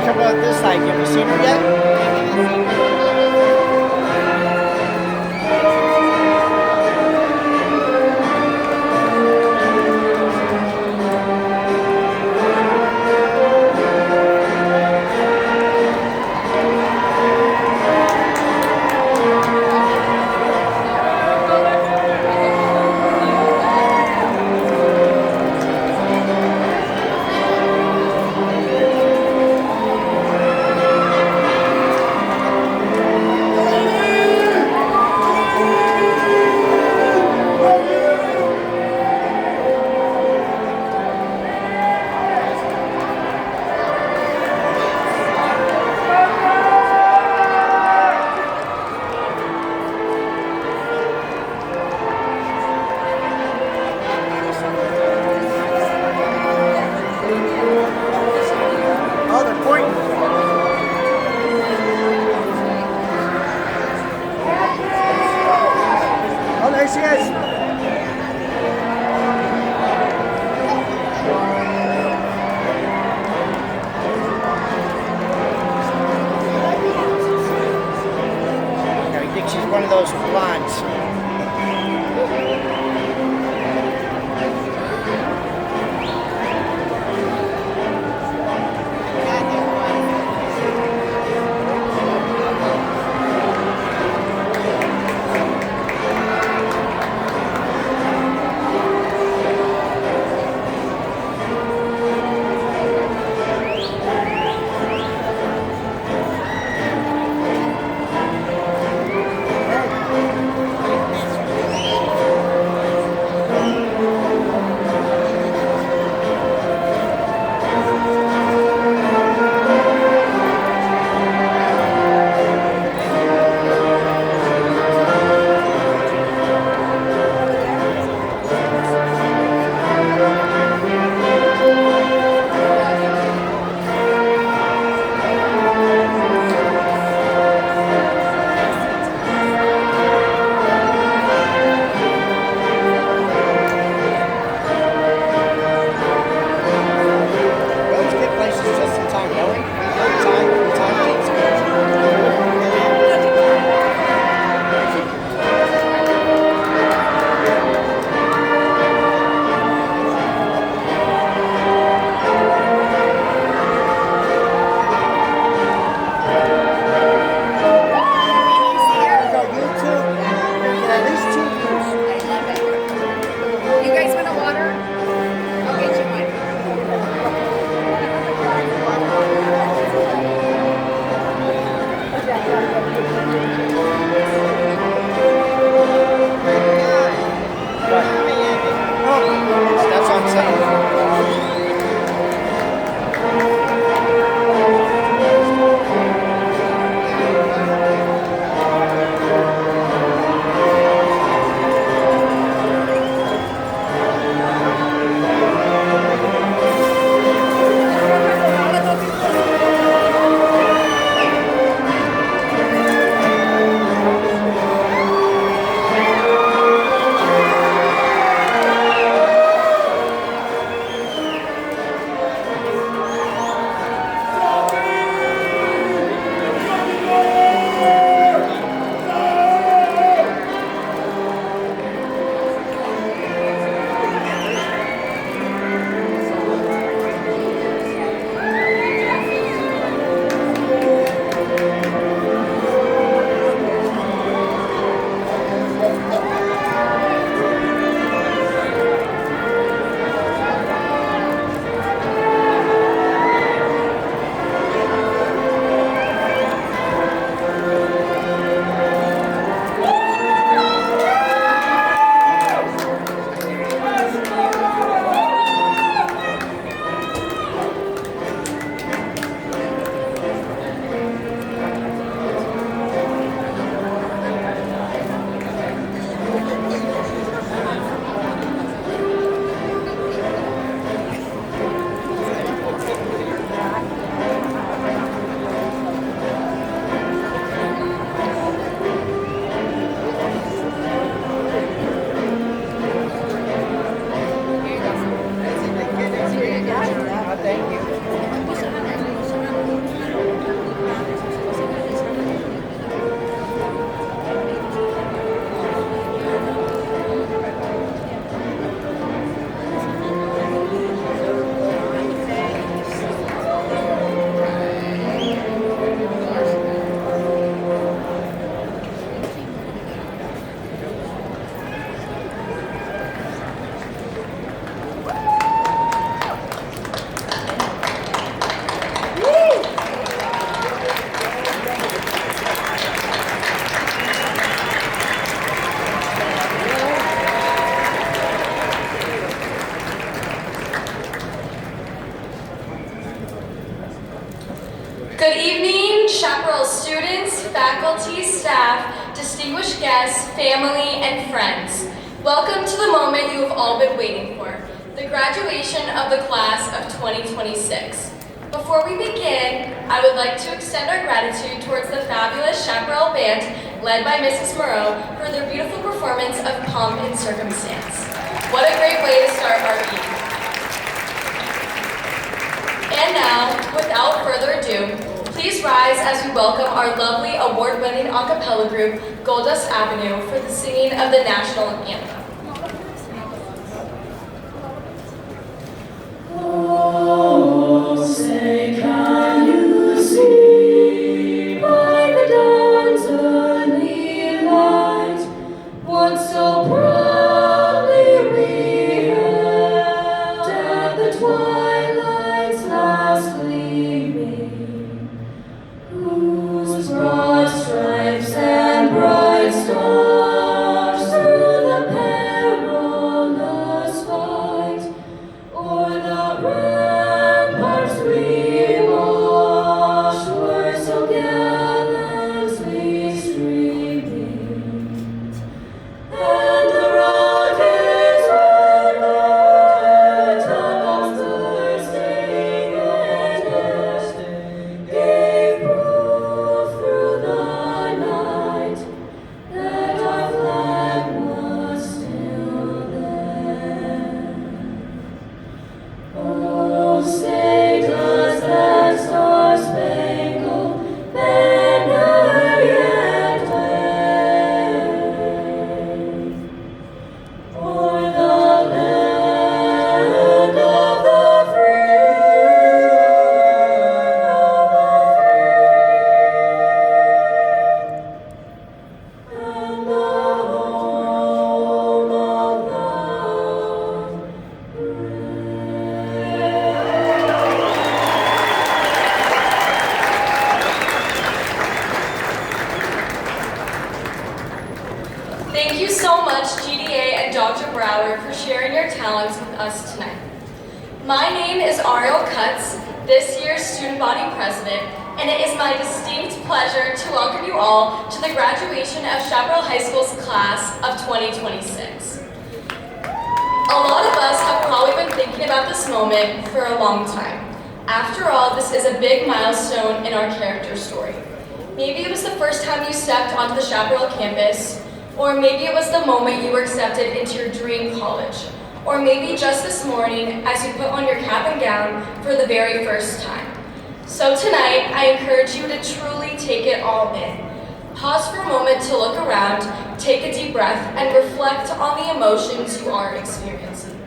come out this side. Have you seen her yet? Oh, they're pointing. Oh, there she is. I think she's one of those blondes. Good evening, Chaparral students, faculty, staff, distinguished guests, family, and friends. Welcome to the moment you have all been waiting for, the graduation of the class of 2026. Before we begin, I would like to extend our gratitude towards the fabulous Chaparral Band, led by Mrs. Moreau, for their beautiful performance of Pomp and Circumstance. What a great way to start our evening. And now, without further ado, please rise as we welcome our lovely award-winning a cappella group, Goldust Avenue, for the singing of the national anthem. Oh, say can you see by the dawn's early light what so proudly we hailed at the twilight's last gleaming, whose broad stripes and bright stars through the perilous fight o'er the ramparts we watched were so gallantly streaming, and the rocket's red light above bursting and nesting gave proof through the night that our flag was still there. Oh, say does that star-spangled banner yet wave o'er the land of the free, and the home of the Thank you so much, GDA and Dr. Brower, for sharing your talents with us tonight. My name is Ariel Cutts, this year's student body president, and it is my distinct pleasure to welcome you all to the graduation of Chaparral High School's class of 2026. A lot of us have probably been thinking about this moment for a long time. After all, this is a big milestone in our character story. Maybe it was the first time you stepped onto the Chaparral campus, or maybe it was the moment you were accepted into your dream college, or maybe just this morning as you put on your cap and gown for the very first time. So tonight, I encourage you to truly take it all in. Pause for a moment to look around, take a deep breath, and reflect on the emotions you are experiencing.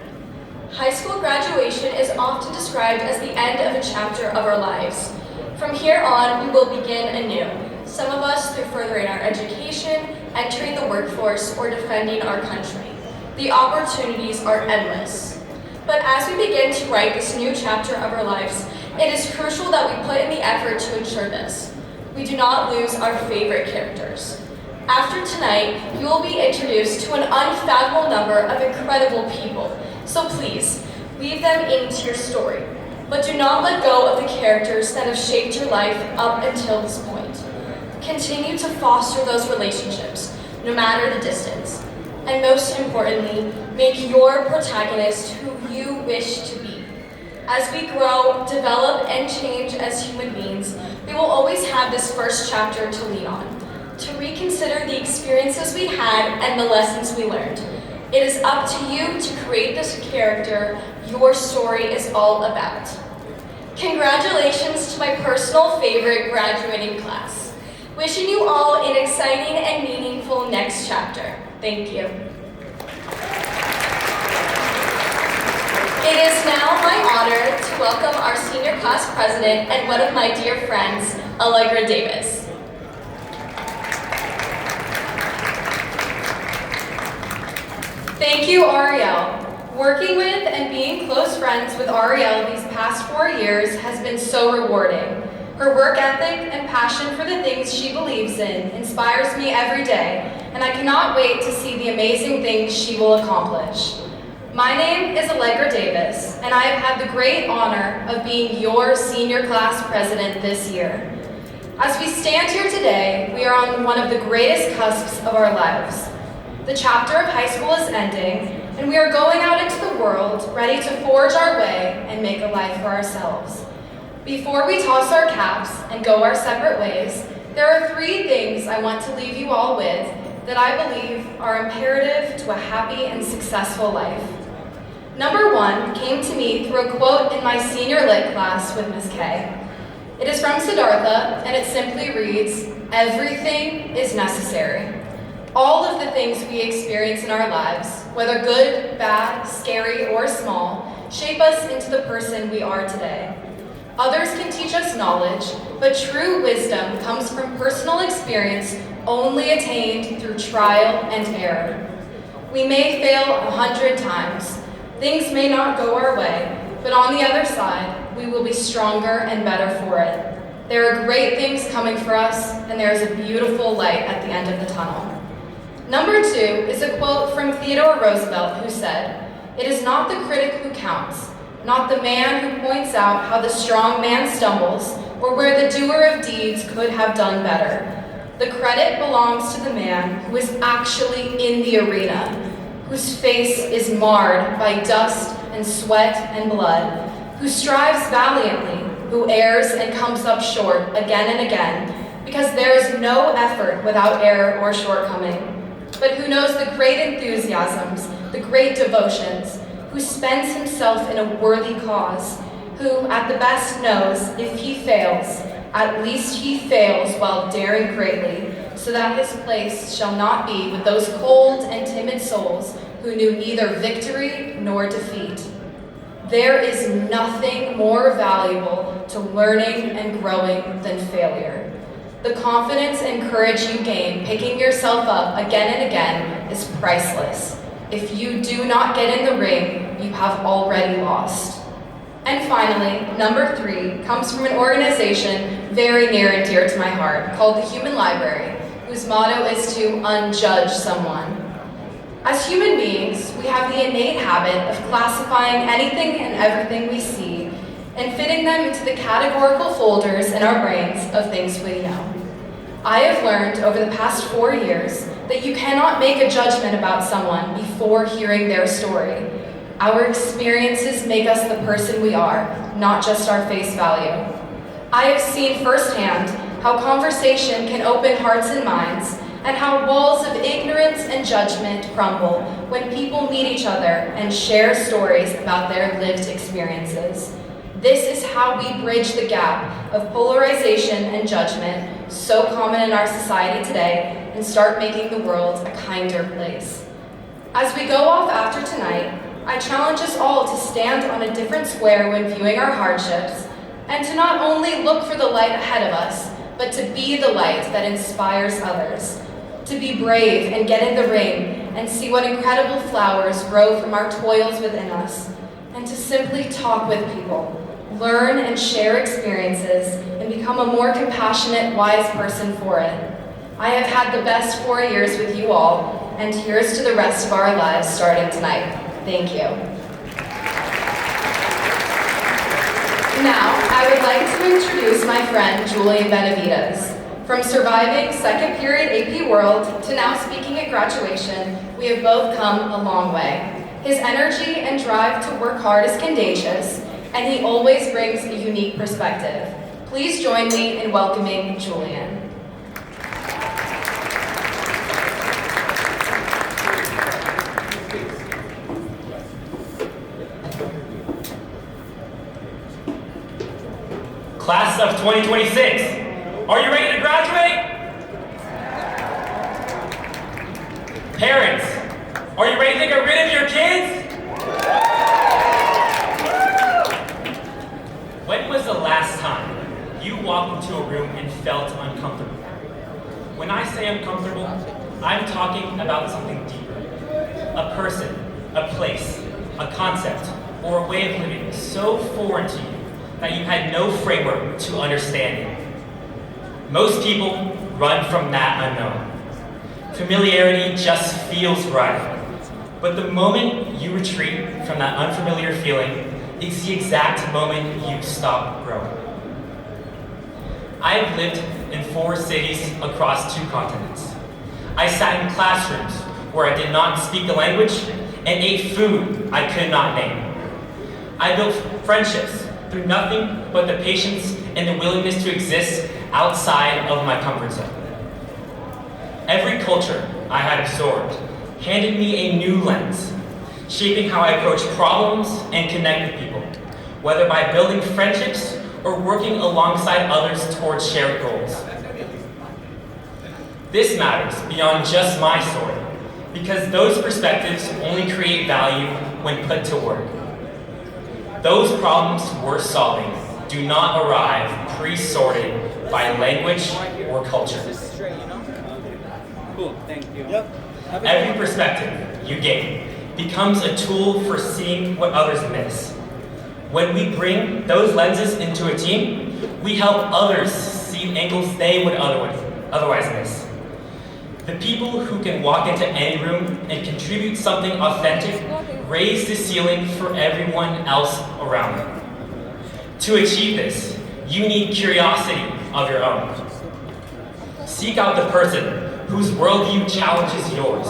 High school graduation is often described as the end of a chapter of our lives. From here on, we will begin anew. Some of us through furthering our education, entering the workforce, or defending our country. The opportunities are endless. But as we begin to write this new chapter of our lives, it is crucial that we put in the effort to ensure this. We do not lose our favorite characters. After tonight, you will be introduced to an unfathomable number of incredible people. So please, weave them into your story. But do not let go of the characters that have shaped your life up until this point. Continue to foster those relationships, no matter the distance. And most importantly, make your protagonist who you wish to be. As we grow, develop, and change as human beings, we will always have this first chapter to lean on, to reconsider the experiences we had and the lessons we learned. It is up to you to create this character your story is all about. Congratulations to my personal favorite graduating class. Wishing you all an exciting and meaningful next chapter. Thank you. It is now my honor to welcome our senior class president and one of my dear friends, Allegra Davis. Thank you, Ariel. Working with and being close friends with Ariel these past 4 years has been so rewarding. Her work ethic and passion for the things she believes in inspires me every day, and I cannot wait to see the amazing things she will accomplish. My name is Allegra Davis, and I have had the great honor of being your senior class president this year. As we stand here today, we are on one of the greatest cusps of our lives. The chapter of high school is ending, and we are going out into the world ready to forge our way and make a life for ourselves. Before we toss our caps and go our separate ways, there are 3 things I want to leave you all with that I believe are imperative to a happy and successful life. Number 1 came to me through a quote in my senior lit class with Ms. K. It is from Siddhartha, and it simply reads, "Everything is necessary." All of the things we experience in our lives, whether good, bad, scary, or small, shape us into the person we are today. Others can teach us knowledge, but true wisdom comes from personal experience only attained through trial and error. We may fail 100 times. Things may not go our way, but on the other side, we will be stronger and better for it. There are great things coming for us, and there is a beautiful light at the end of the tunnel. Number 2 is a quote from Theodore Roosevelt, who said, "It is not the critic who counts, not the man who points out how the strong man stumbles, or where the doer of deeds could have done better. The credit belongs to the man who is actually in the arena, whose face is marred by dust and sweat and blood, who strives valiantly, who errs and comes up short again and again, because there is no effort without error or shortcoming, but who knows the great enthusiasms, the great devotions, who spends himself in a worthy cause, who at the best knows if he fails, at least he fails while daring greatly, so that his place shall not be with those cold and timid souls who knew neither victory nor defeat. There is nothing more valuable to learning and growing than failure. The confidence and courage you gain picking yourself up again and again is priceless. If you do not get in the ring, you have already lost." And finally, number 3 comes from an organization very near and dear to my heart called the Human Library, whose motto is to unjudge someone. As human beings, we have the innate habit of classifying anything and everything we see and fitting them into the categorical folders in our brains of things we know. I have learned over the past 4 years that you cannot make a judgment about someone before hearing their story. Our experiences make us the person we are, not just our face value. I have seen firsthand how conversation can open hearts and minds, and how walls of ignorance and judgment crumble when people meet each other and share stories about their lived experiences. This is how we bridge the gap of polarization and judgment so common in our society today and start making the world a kinder place. As we go off after tonight, I challenge us all to stand on a different square when viewing our hardships, and to not only look for the light ahead of us, but to be the light that inspires others. To be brave and get in the ring and see what incredible flowers grow from our toils within us, and to simply talk with people, learn and share experiences, and become a more compassionate, wise person for it. I have had the best 4 years with you all, and here's to the rest of our lives starting tonight. Thank you. Now, I would like to introduce my friend Julian Benavides. From surviving second period AP World to now speaking at graduation, we have both come a long way. His energy and drive to work hard is contagious, and he always brings a unique perspective. Please join me in welcoming Julian. Class of 2026, are you ready to graduate? Parents, are you ready to get rid of your kids? When was the last time you walked into a room and felt uncomfortable? When I say uncomfortable, I'm talking about something deeper. A person, a place, a concept, or a way of living so foreign to you that you had no framework to understand it. Most people run from that unknown. Familiarity just feels right. But the moment you retreat from that unfamiliar feeling is the exact moment you stop growing. I have lived in 4 cities across 2 continents. I sat in classrooms where I did not speak the language and ate food I could not name. I built friendships through nothing but the patience and the willingness to exist outside of my comfort zone. Every culture I had absorbed handed me a new lens, shaping how I approach problems and connect with people, whether by building friendships or working alongside others towards shared goals. This matters beyond just my story, because those perspectives only create value when put to work. Those problems we're solving do not arrive pre-sorted by language or culture. Cool, thank you. Every perspective you gain becomes a tool for seeing what others miss. When we bring those lenses into a team, we help others see angles they would otherwise miss. The people who can walk into any room and contribute something authentic raise the ceiling for everyone else around them. To achieve this, you need curiosity of your own. Seek out the person whose worldview challenges yours.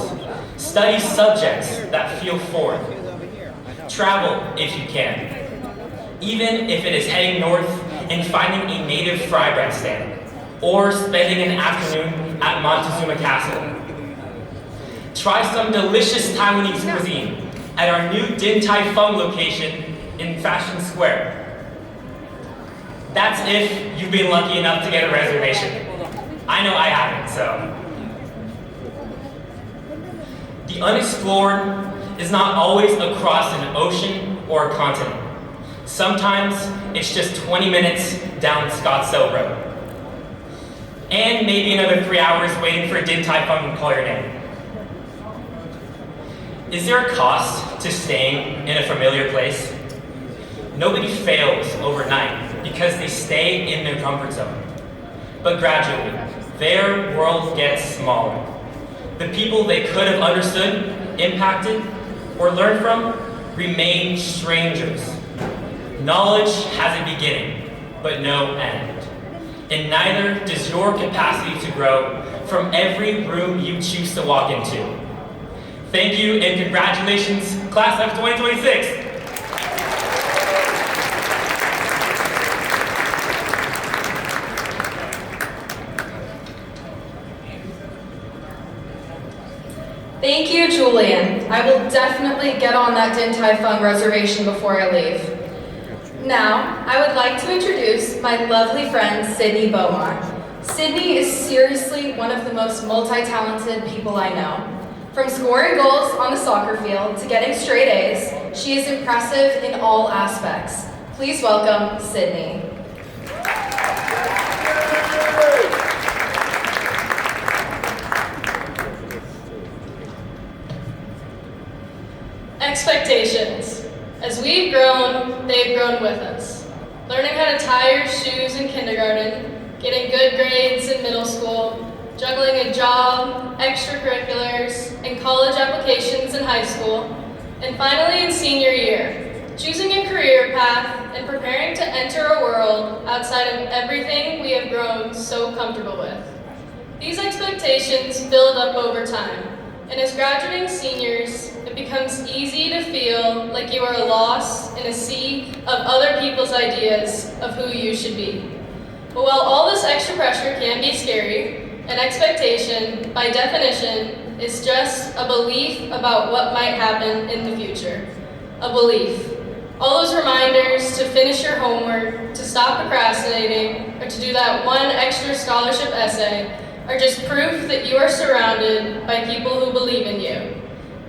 Study subjects that feel foreign. Travel if you can, even if it is heading north and finding a native fry bread stand, or spending an afternoon at Montezuma Castle. Try some delicious Taiwanese cuisine at our new Din Tai Fung location in Fashion Square. That's if you've been lucky enough to get a reservation. I know I haven't, so. The unexplored is not always across an ocean or a continent. Sometimes it's just 20 minutes down Scottsdale Road. And maybe another 3 hours waiting for Din Tai Fung to call your name. Is there a cost to staying in a familiar place? Nobody fails overnight because they stay in their comfort zone. But gradually, their world gets smaller. The people they could have understood, impacted, or learned from remain strangers. Knowledge has a beginning, but no end. And neither does your capacity to grow from every room you choose to walk into. Thank you and congratulations, Class of 2026. Thank you, Julian. I will definitely get on that Din Tai Fung reservation before I leave. Now, I would like to introduce my lovely friend, Sydney Beaumont. Sydney is seriously one of the most multi-talented people I know. From scoring goals on the soccer field to getting straight A's, she is impressive in all aspects. Please welcome Sydney. Expectations. As we've grown, they've grown with us. Learning how to tie your shoes in kindergarten, getting good grades in middle school, juggling a job, extracurriculars, and college applications in high school, and finally in senior year, choosing a career path and preparing to enter a world outside of everything we have grown so comfortable with. These expectations build up over time, and as graduating seniors, it becomes easy to feel like you are lost in a sea of other people's ideas of who you should be. But while all this extra pressure can be scary, an expectation, by definition, is just a belief about what might happen in the future. A belief. All those reminders to finish your homework, to stop procrastinating, or to do that one extra scholarship essay are just proof that you are surrounded by people who believe in you.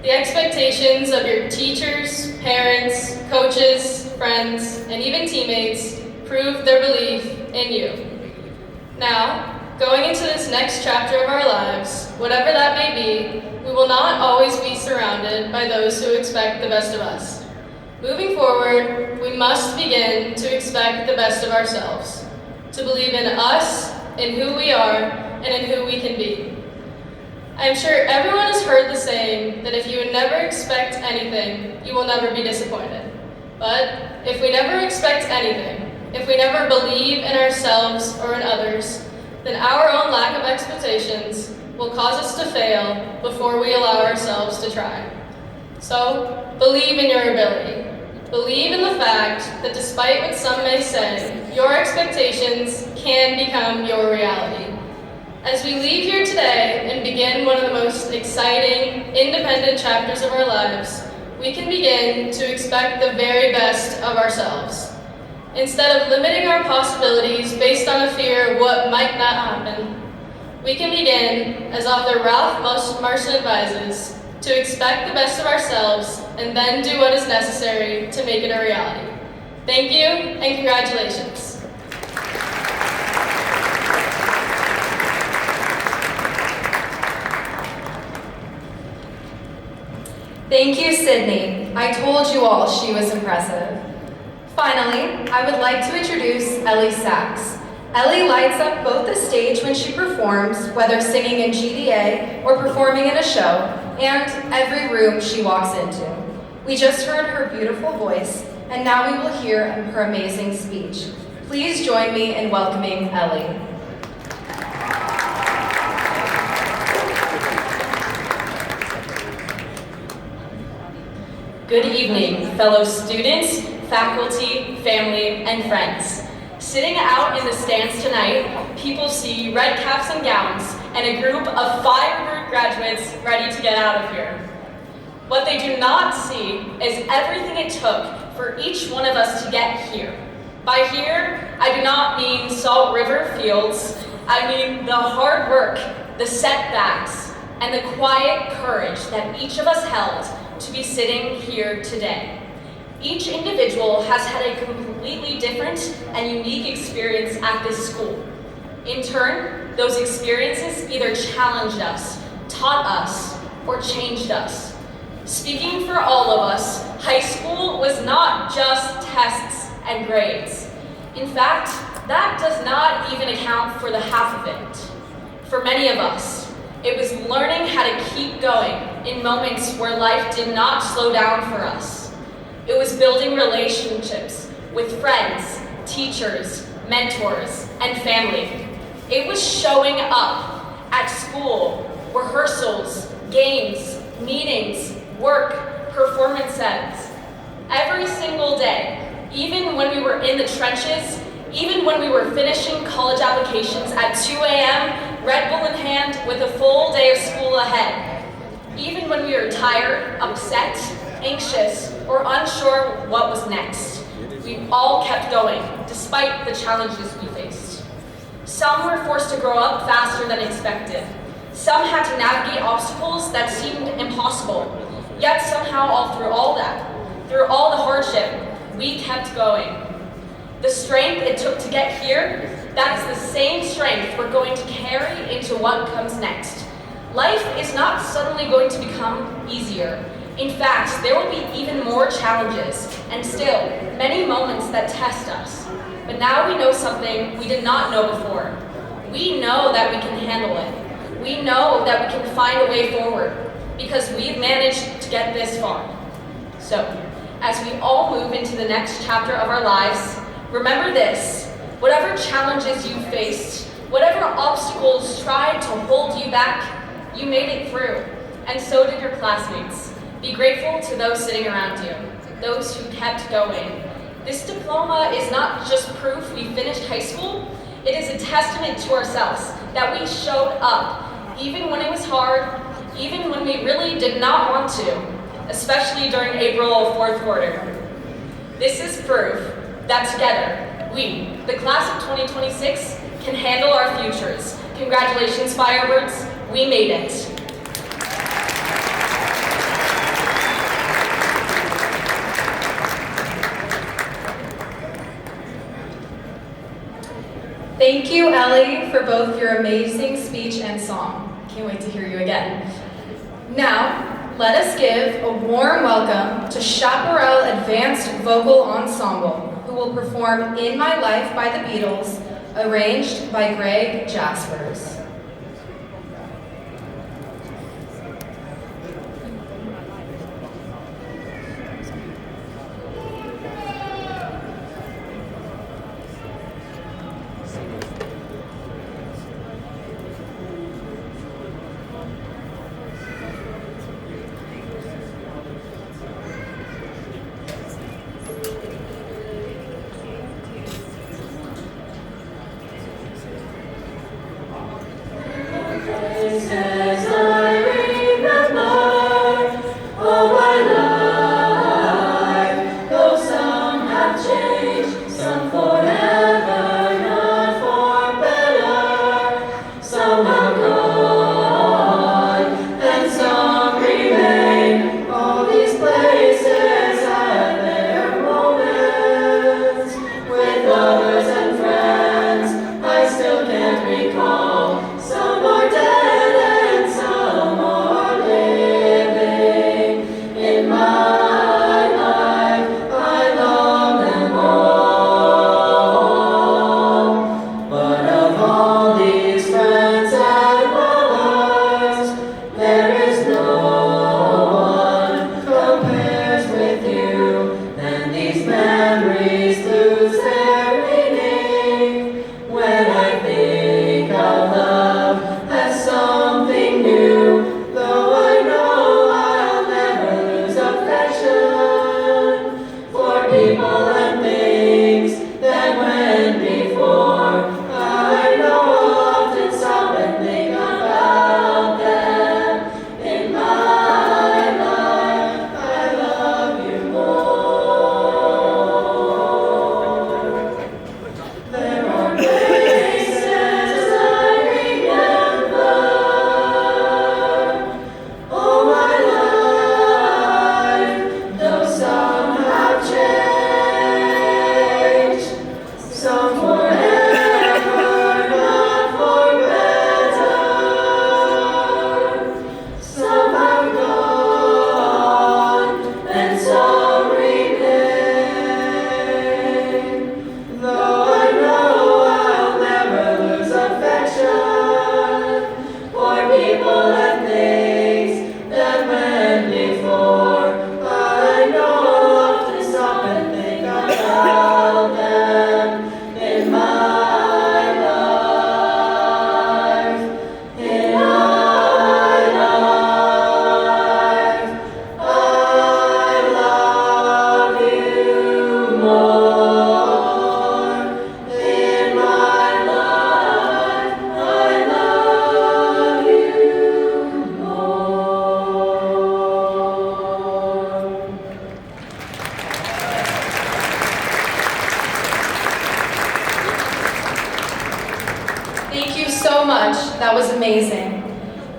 The expectations of your teachers, parents, coaches, friends, and even teammates prove their belief in you. Now, going into this next chapter of our lives, whatever that may be, we will not always be surrounded by those who expect the best of us. Moving forward, we must begin to expect the best of ourselves, to believe in us, in who we are, and in who we can be. I'm sure everyone has heard the saying that if you would never expect anything, you will never be disappointed. But if we never expect anything, if we never believe in ourselves or in others, then our own lack of expectations will cause us to fail before we allow ourselves to try. So, believe in your ability. Believe in the fact that despite what some may say, your expectations can become your reality. As we leave here today and begin one of the most exciting, independent chapters of our lives, we can begin to expect the very best of ourselves. Instead of limiting our possibilities based on a fear of what might not happen, we can begin, as author Ralph Marson advises, to expect the best of ourselves and then do what is necessary to make it a reality. Thank you and congratulations. Thank you, Sydney. I told you all she was impressive. Finally, I would like to introduce Ellie Sachs. Ellie lights up both the stage when she performs, whether singing in GDA or performing in a show, and every room she walks into. We just heard her beautiful voice, and now we will hear her amazing speech. Please join me in welcoming Ellie. Good evening, fellow students, faculty, family, and friends. Sitting out in the stands tonight, people see red caps and gowns and a group of Firebird graduates ready to get out of here. What they do not see is everything it took for each one of us to get here. By here, I do not mean Salt River fields. I mean the hard work, the setbacks, and the quiet courage that each of us held to be sitting here today. Each individual has had a completely different and unique experience at this school. In turn, those experiences either challenged us, taught us, or changed us. Speaking for all of us, high school was not just tests and grades. In fact, that does not even account for the half of it. For many of us, it was learning how to keep going in moments where life did not slow down for us. It was building relationships with friends, teachers, mentors, and family. It was showing up at school, rehearsals, games, meetings, work, performance sets. Every single day, even when we were in the trenches, even when we were finishing college applications at 2 a.m., Red Bull in hand with a full day of school ahead. Even when we were tired, upset, anxious, or unsure what was next, we all kept going, despite the challenges we faced. Some were forced to grow up faster than expected. Some had to navigate obstacles that seemed impossible. Yet somehow, through all the hardship, we kept going. The strength it took to get here, that is the same strength we're going to carry into what comes next. Life is not suddenly going to become easier. In fact, there will be even more challenges, and still, many moments that test us. But now we know something we did not know before. We know that we can handle it. We know that we can find a way forward, because we've managed to get this far. So, as we all move into the next chapter of our lives, remember this: whatever challenges you faced, whatever obstacles tried to hold you back, you made it through, and so did your classmates. Be grateful to those sitting around you, those who kept going. This diploma is not just proof we finished high school, it is a testament to ourselves that we showed up, even when it was hard, even when we really did not want to, especially during April fourth quarter. This is proof that together, we, the class of 2026, can handle our futures. Congratulations, Firebirds, we made it. Thank you, Ellie, for both your amazing speech and song. Can't wait to hear you again. Now, let us give a warm welcome to Chaparral Advanced Vocal Ensemble, who will perform In My Life by the Beatles, arranged by Greg Jaspers. Thank you so much. That was amazing.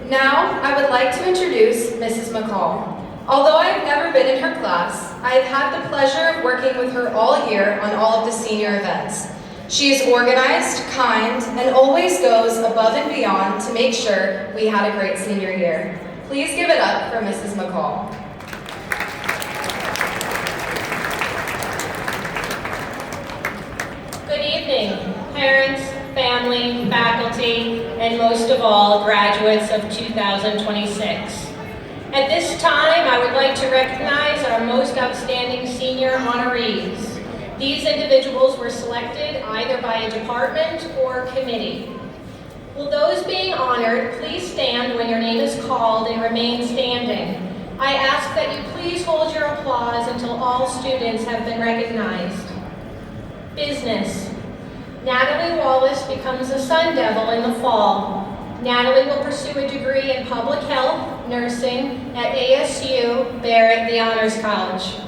Now, I would like to introduce Mrs. McCall. Although I've never been in her class, I've had the pleasure of working with her all year on all of the senior events. She is organized, kind, and always goes above and beyond to make sure we had a great senior year. Please give it up for Mrs. McCall. Good evening, parents, family, faculty, and most of all, graduates of 2026. At this time, I would like to recognize our most outstanding senior honorees. These individuals were selected either by a department or committee. Will those being honored please stand when your name is called and remain standing? I ask that you please hold your applause until all students have been recognized. Business. Natalie Wallace becomes a Sun Devil in the fall. Natalie will pursue a degree in public health, nursing at ASU Barrett, the Honors College.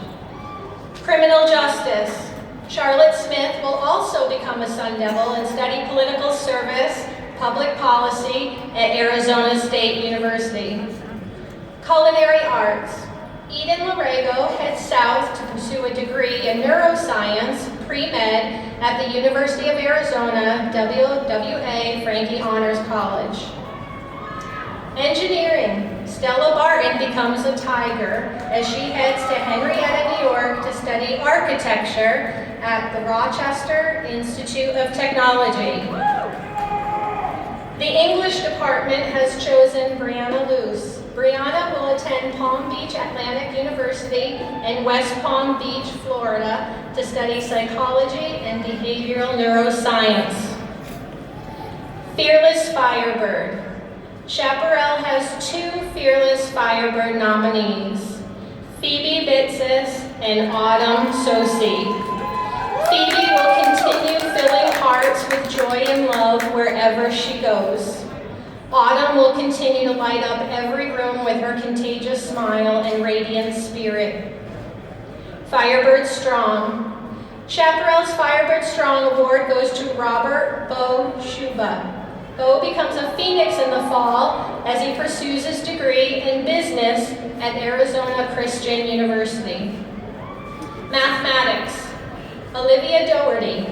Criminal justice. Charlotte Smith will also become a Sun Devil and study political service, public policy at Arizona State University. Culinary arts. Eden Larrego heads south to pursue a degree in neuroscience, pre-med, at the University of Arizona, WWA Frankie Honors College. Engineering. Stella Barton becomes a Tiger as she heads to Henrietta, New York to study architecture at the Rochester Institute of Technology. The English department has chosen Brianna Luce. Brianna will attend Palm Beach Atlantic University in West Palm Beach, Florida to study psychology and behavioral neuroscience. Fearless Firebird. Chaparral has 2 Fearless Firebird nominees, Phoebe Bitsis and Autumn Sosi. Phoebe will continue filling hearts with joy and love wherever she goes. Autumn will continue to light up every room with her contagious smile and radiant spirit. Firebird Strong. Chaparral's Firebird Strong Award goes to Robert Bo Shuba. Bo becomes a phoenix in the fall as he pursues his degree in business at Arizona Christian University. Mathematics. Olivia Doherty.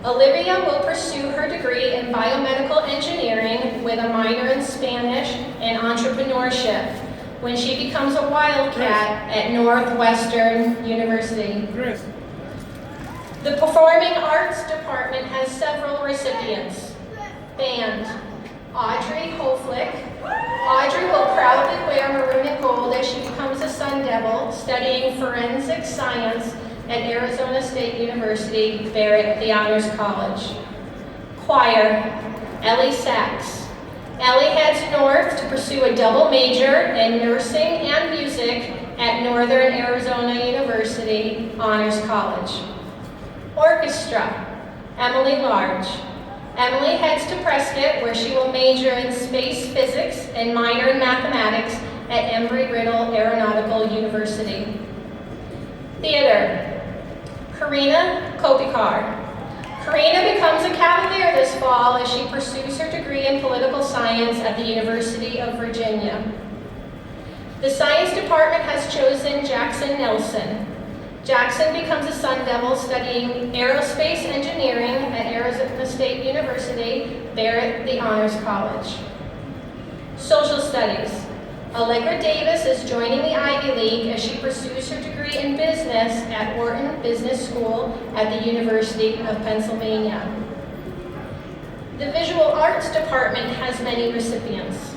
Olivia will pursue her degree in biomedical engineering with a minor in Spanish and entrepreneurship when she becomes a wildcat at Northwestern University. The Performing Arts Department has several recipients. Band. Audrey Hoflick. Audrey will proudly wear maroon and gold as she becomes a Sun Devil studying forensic science at Arizona State University, Barrett, the Honors College. Choir. Ellie Sachs. Ellie heads north to pursue a double major in nursing and music at Northern Arizona University, Honors College. Orchestra. Emily Large. Emily heads to Prescott, where she will major in space physics and minor in mathematics at Embry-Riddle Aeronautical University. Theater. Karina Kopikar. Karina becomes a Cavalier this fall as she pursues her degree in political science at the University of Virginia. The Science Department has chosen Jackson Nelson. Jackson becomes a Sun Devil studying aerospace engineering at Arizona State University, Barrett, the Honors College. Social Studies. Allegra Davis is joining the Ivy League as she pursues her degree in business at Wharton Business School at the University of Pennsylvania. The Visual Arts Department has many recipients.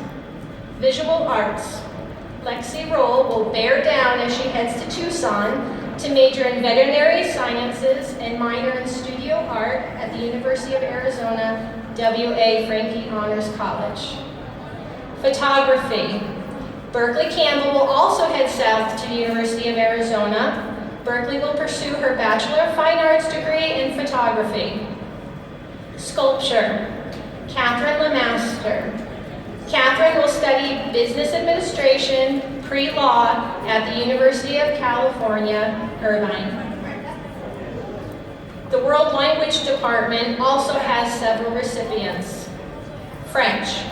Visual Arts. Lexi Roll will bear down as she heads to Tucson to major in veterinary sciences and minor in studio art at the University of Arizona, W.A. Frankie Honors College. Photography. Berkeley Campbell will also head south to the University of Arizona. Berkeley will pursue her Bachelor of Fine Arts degree in photography. Sculpture. Catherine Lemaster. Catherine will study business administration, pre-law at the University of California, Irvine. The World Language Department also has several recipients. French.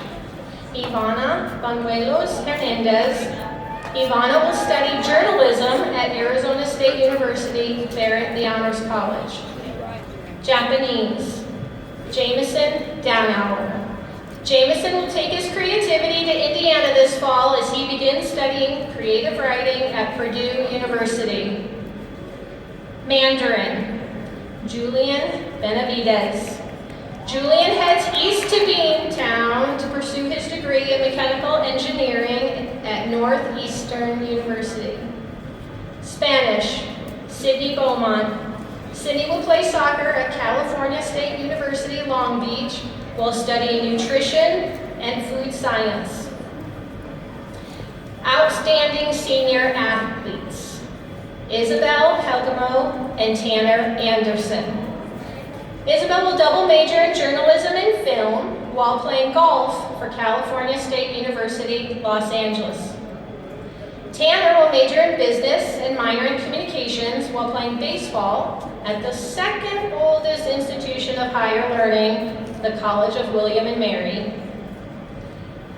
Ivana Banuelos Hernandez. Ivana will study journalism at Arizona State University, there at the Honors College. Japanese. Jameson Downhour. Jameson will take his creativity to Indiana this fall as he begins studying creative writing at Purdue University. Mandarin. Julian Benavides. Julian heads east to Beantown to pursue his degree in mechanical engineering at Northeastern University. Spanish. Sydney Beaumont. Sydney will play soccer at California State University, Long Beach, while studying nutrition and food science. Outstanding senior athletes. Isabel Helgamo and Tanner Anderson. Isabel will double major in journalism and film while playing golf for California State University, Los Angeles. Tanner will major in business and minor in communications while playing baseball at the second oldest institution of higher learning, the College of William and Mary.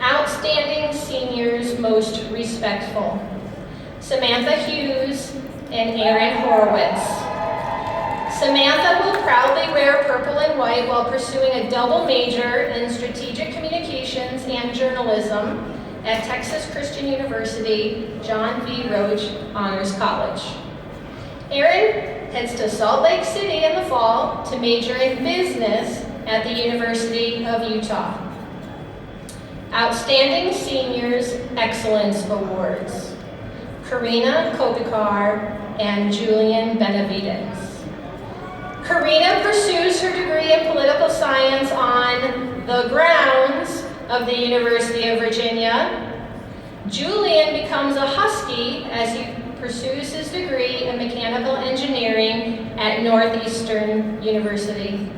Outstanding seniors most respectful. Samantha Hughes and Aaron Horowitz. Samantha will proudly wear purple and white while pursuing a double major in strategic communications and journalism at Texas Christian University, John V. Roach Honors College. Aaron heads to Salt Lake City in the fall to major in business at the University of Utah. Outstanding Seniors Excellence Awards. Karina Kopikar and Julian Benavides. Karina pursues her degree in political science on the grounds of the University of Virginia. Julian becomes a Husky as he pursues his degree in mechanical engineering at Northeastern University.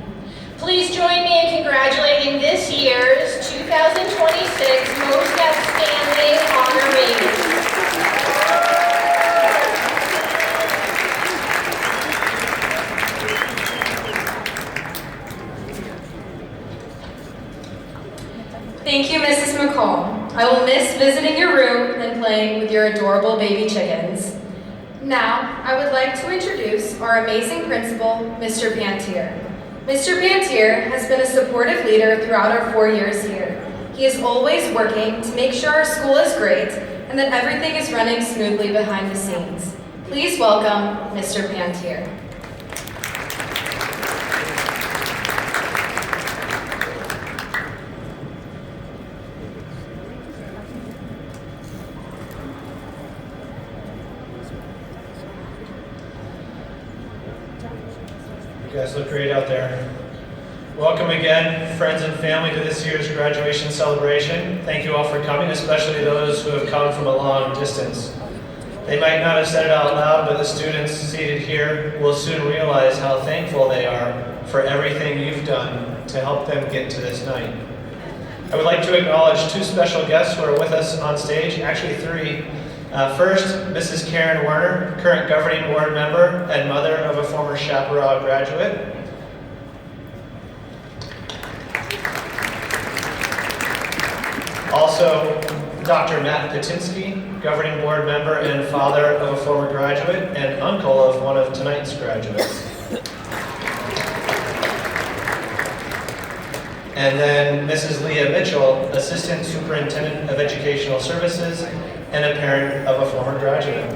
Please join me in congratulating this year's 2026 Most Outstanding Honorees. Thank you, Mrs. McCall. I will miss visiting your room and playing with your adorable baby chickens. Now, I would like to introduce our amazing principal, Mr. Pantier. Mr. Pantier has been a supportive leader throughout our 4 years here. He is always working to make sure our school is great and that everything is running smoothly behind the scenes. Please welcome Mr. Pantier. You guys look great out there. Welcome again, friends and family, to this year's graduation celebration. Thank you all for coming, especially those who have come from a long distance. They might not have said it out loud, but the students seated here will soon realize how thankful they are for everything you've done to help them get to this night. I would like to acknowledge two special guests who are with us on stage, actually three. First, Mrs. Karen Werner, current governing board member and mother of a former Chaparral graduate. Also, Dr. Matt Patinsky, governing board member and father of a former graduate and uncle of one of tonight's graduates. And then Mrs. Leah Mitchell, assistant superintendent of educational services and a parent of a former graduate.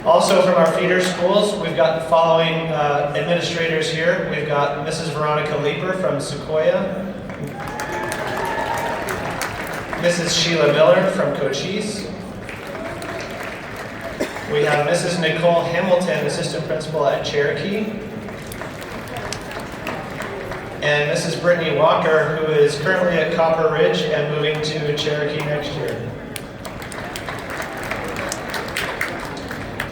Also from our feeder schools, we've got the following administrators here. We've got Mrs. Veronica Leeper from Sequoia, Mrs. Sheila Miller from Cochise. We have Mrs. Nicole Hamilton, assistant principal at Cherokee. And Mrs. Brittany Walker, who is currently at Copper Ridge and moving to Cherokee next year.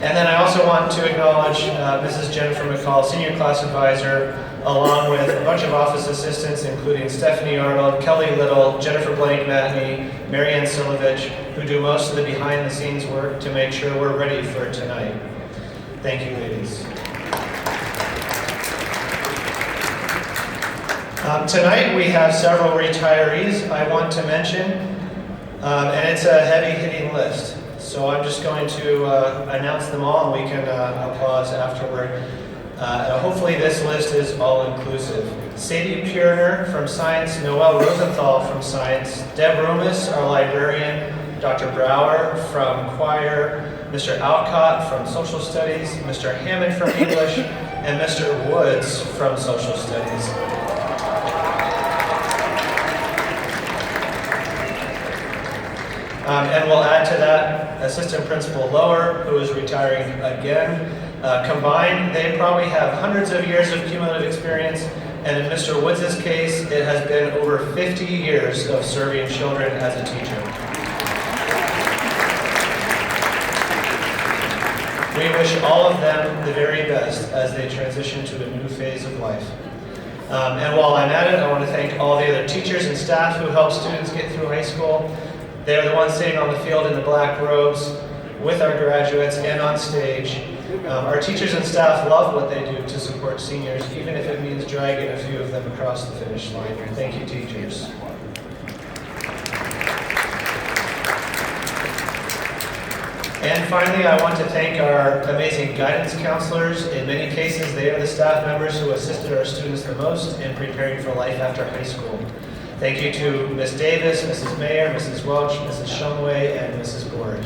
And then I also want to acknowledge Mrs. Jennifer McCall, senior class advisor, along with a bunch of office assistants, including Stephanie Arnold, Kelly Little, Jennifer Blank-Matney, Marianne Silovich, who do most of the behind-the-scenes work to make sure we're ready for tonight. Thank you, ladies. Tonight we have several retirees I want to mention, and it's a heavy-hitting list. So I'm just going to announce them all, and we can applause afterward. Hopefully this list is all-inclusive. Sadie Purner from Science, Noelle Rosenthal from Science, Deb Rumis, our librarian, Dr. Brower from Choir, Mr. Alcott from Social Studies, Mr. Hammond from English, and Mr. Woods from Social Studies. And we'll add to that Assistant Principal Lower, who is retiring again. Combined, they probably have hundreds of years of cumulative experience, and in Mr. Woods' case, it has been over 50 years of serving children as a teacher. We wish all of them the very best as they transition to a new phase of life. And while I'm at it, I want to thank all the other teachers and staff who help students get through high school. They're the ones sitting on the field in the black robes with our graduates and on stage. Our teachers and staff love what they do to support seniors, even if it means dragging a few of them across the finish line. Thank you, teachers. And finally, I want to thank our amazing guidance counselors. In many cases, they are the staff members who assisted our students the most in preparing for life after high school. Thank you to Ms. Davis, Mrs. Mayer, Mrs. Welch, Mrs. Shumway, and Mrs. Board.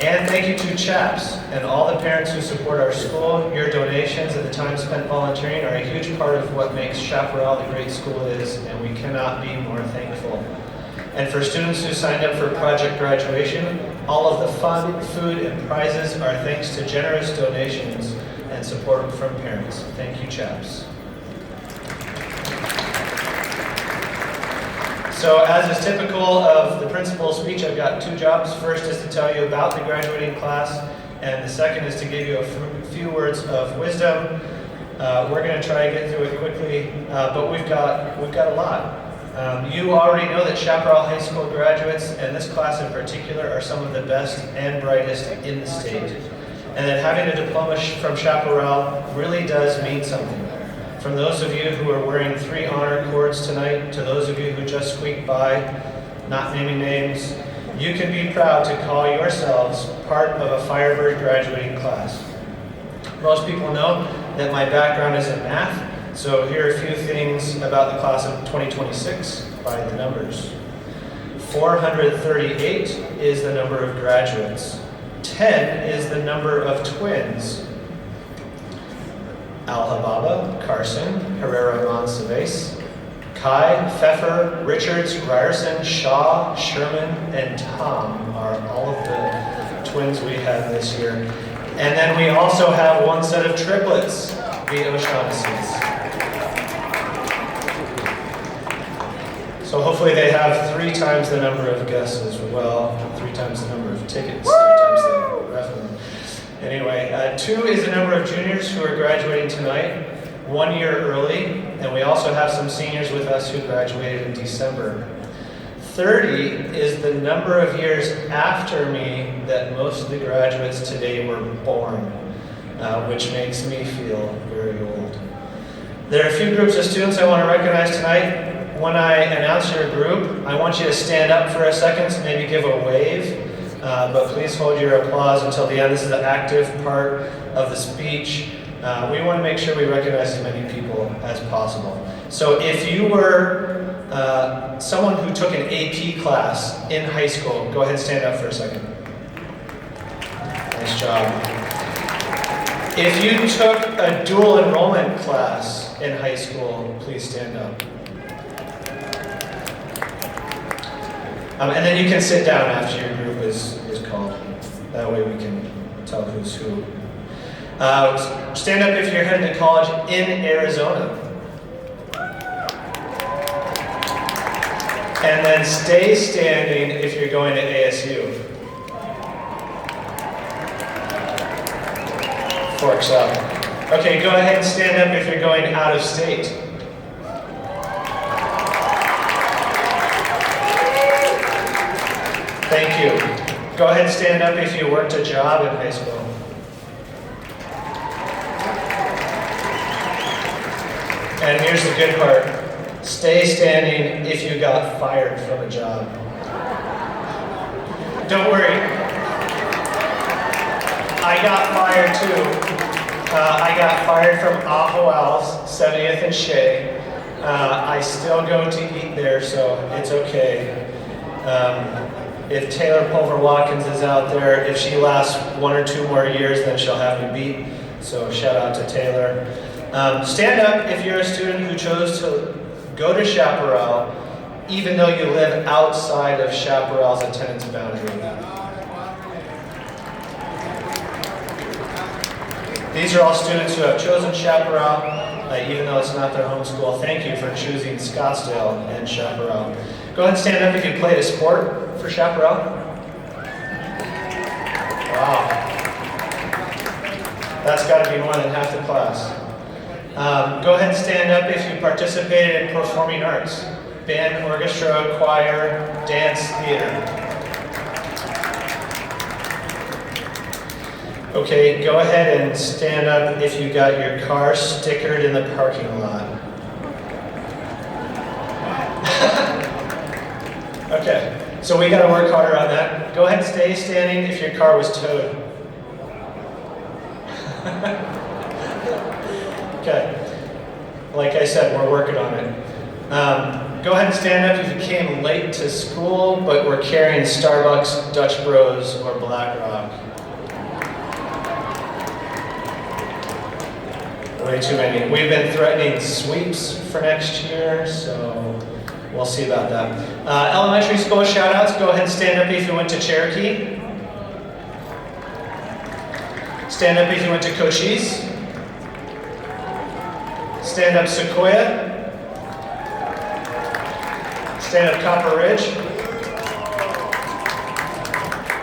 And thank you to CHAPS and all the parents who support our school. Your donations and the time spent volunteering are a huge part of what makes Chaparral the great school it is, and we cannot be more thankful. And for students who signed up for Project Graduation, all of the fun, food, and prizes are thanks to generous donations and support from parents. Thank you, CHAPS. So as is typical of the principal's speech, I've got two jobs. First is to tell you about the graduating class, and the second is to give you a few words of wisdom. We're going to try to get through it quickly, but we've got a lot. You already know that Chaparral High School graduates, and this class in particular, are some of the best and brightest in the state. And that having a diploma from Chaparral really does mean something. From those of you who are wearing 3 honor cords tonight, to those of you who just squeaked by, not naming names, you can be proud to call yourselves part of a Firebird graduating class. Most people know that my background is in math, so here are a few things about the class of 2026 by the numbers. 438 is the number of graduates. 10 is the number of twins. Al-Hababa, Carson, Herrera, Monsivais, Kai, Pfeffer, Richards, Ryerson, Shaw, Sherman, and Tom are all of the twins we have this year. And then we also have one set of triplets, the O'Shaughnessy's. So hopefully they have 3 times the number of guesses. Well, 3 times the number of tickets, 3 times the revenue. Anyway, 2 is the number of juniors who are graduating tonight, 1 year early, and we also have some seniors with us who graduated in December. 30 is the number of years after me that most of the graduates today were born, which makes me feel very old. There are a few groups of students I want to recognize tonight. When I announce your group, I want you to stand up for a second to maybe give a wave. But please hold your applause until the end. This is the active part of the speech. We want to make sure we recognize as many people as possible. So if you were someone who took an AP class in high school, go ahead and stand up for a second. Nice job. If you took a dual enrollment class in high school, please stand up. And then you can sit down after your group is called. That way we can tell who's who. Stand up if you're heading to college in Arizona. And then stay standing if you're going to ASU. Forks up. Okay, go ahead and stand up if you're going out of state. Thank you. Go ahead and stand up if you worked a job in high school. And here's the good part. Stay standing if you got fired from a job. Don't worry. I got fired too. I got fired from Aho Al's, 70th and Shea. I still go to eat there, so it's okay. If Taylor Pulver Watkins is out there, if she lasts 1 or 2 more years, then she'll have me beat. So shout out to Taylor. Stand up if you're a student who chose to go to Chaparral, even though you live outside of Chaparral's attendance boundary. These are all students who have chosen Chaparral, even though it's not their home school. Thank you for choosing Scottsdale and Chaparral. Go ahead and stand up if you played a sport for Chaparral. Wow. That's got to be more than half the class. Go ahead and stand up if you participated in performing arts. Band, orchestra, choir, dance, theater. Okay, go ahead and stand up if you got your car stickered in the parking lot. Okay, so we got to work harder on that. Go ahead and stay standing if your car was towed. Okay, like I said, we're working on it. Go ahead and stand up if you came late to school, but were carrying Starbucks, Dutch Bros, or BlackRock. Way too many. We've been threatening sweeps for next year, so we'll see about that. Elementary school shout-outs. Go ahead and stand up if you went to Cherokee. Stand up if you went to Cochise. Stand up Sequoia. Stand up Copper Ridge.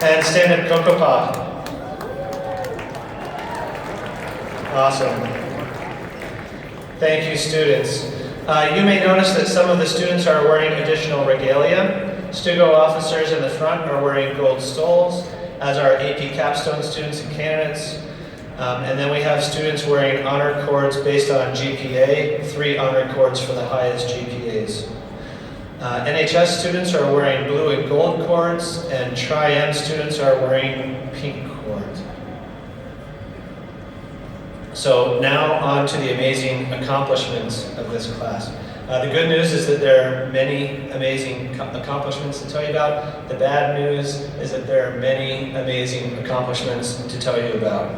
And stand up Cocopah. Awesome. Thank you, students. You may notice that some of the students are wearing additional regalia. Stugo officers in the front are wearing gold stoles, as are AP capstone students and candidates. And then we have students wearing honor cords based on GPA, 3 honor cords for the highest GPAs. NHS students are wearing blue and gold cords, and Tri-M students are wearing pink cords. So now on to the amazing accomplishments of this class. The good news is that there are many amazing accomplishments to tell you about. The bad news is that there are many amazing accomplishments to tell you about.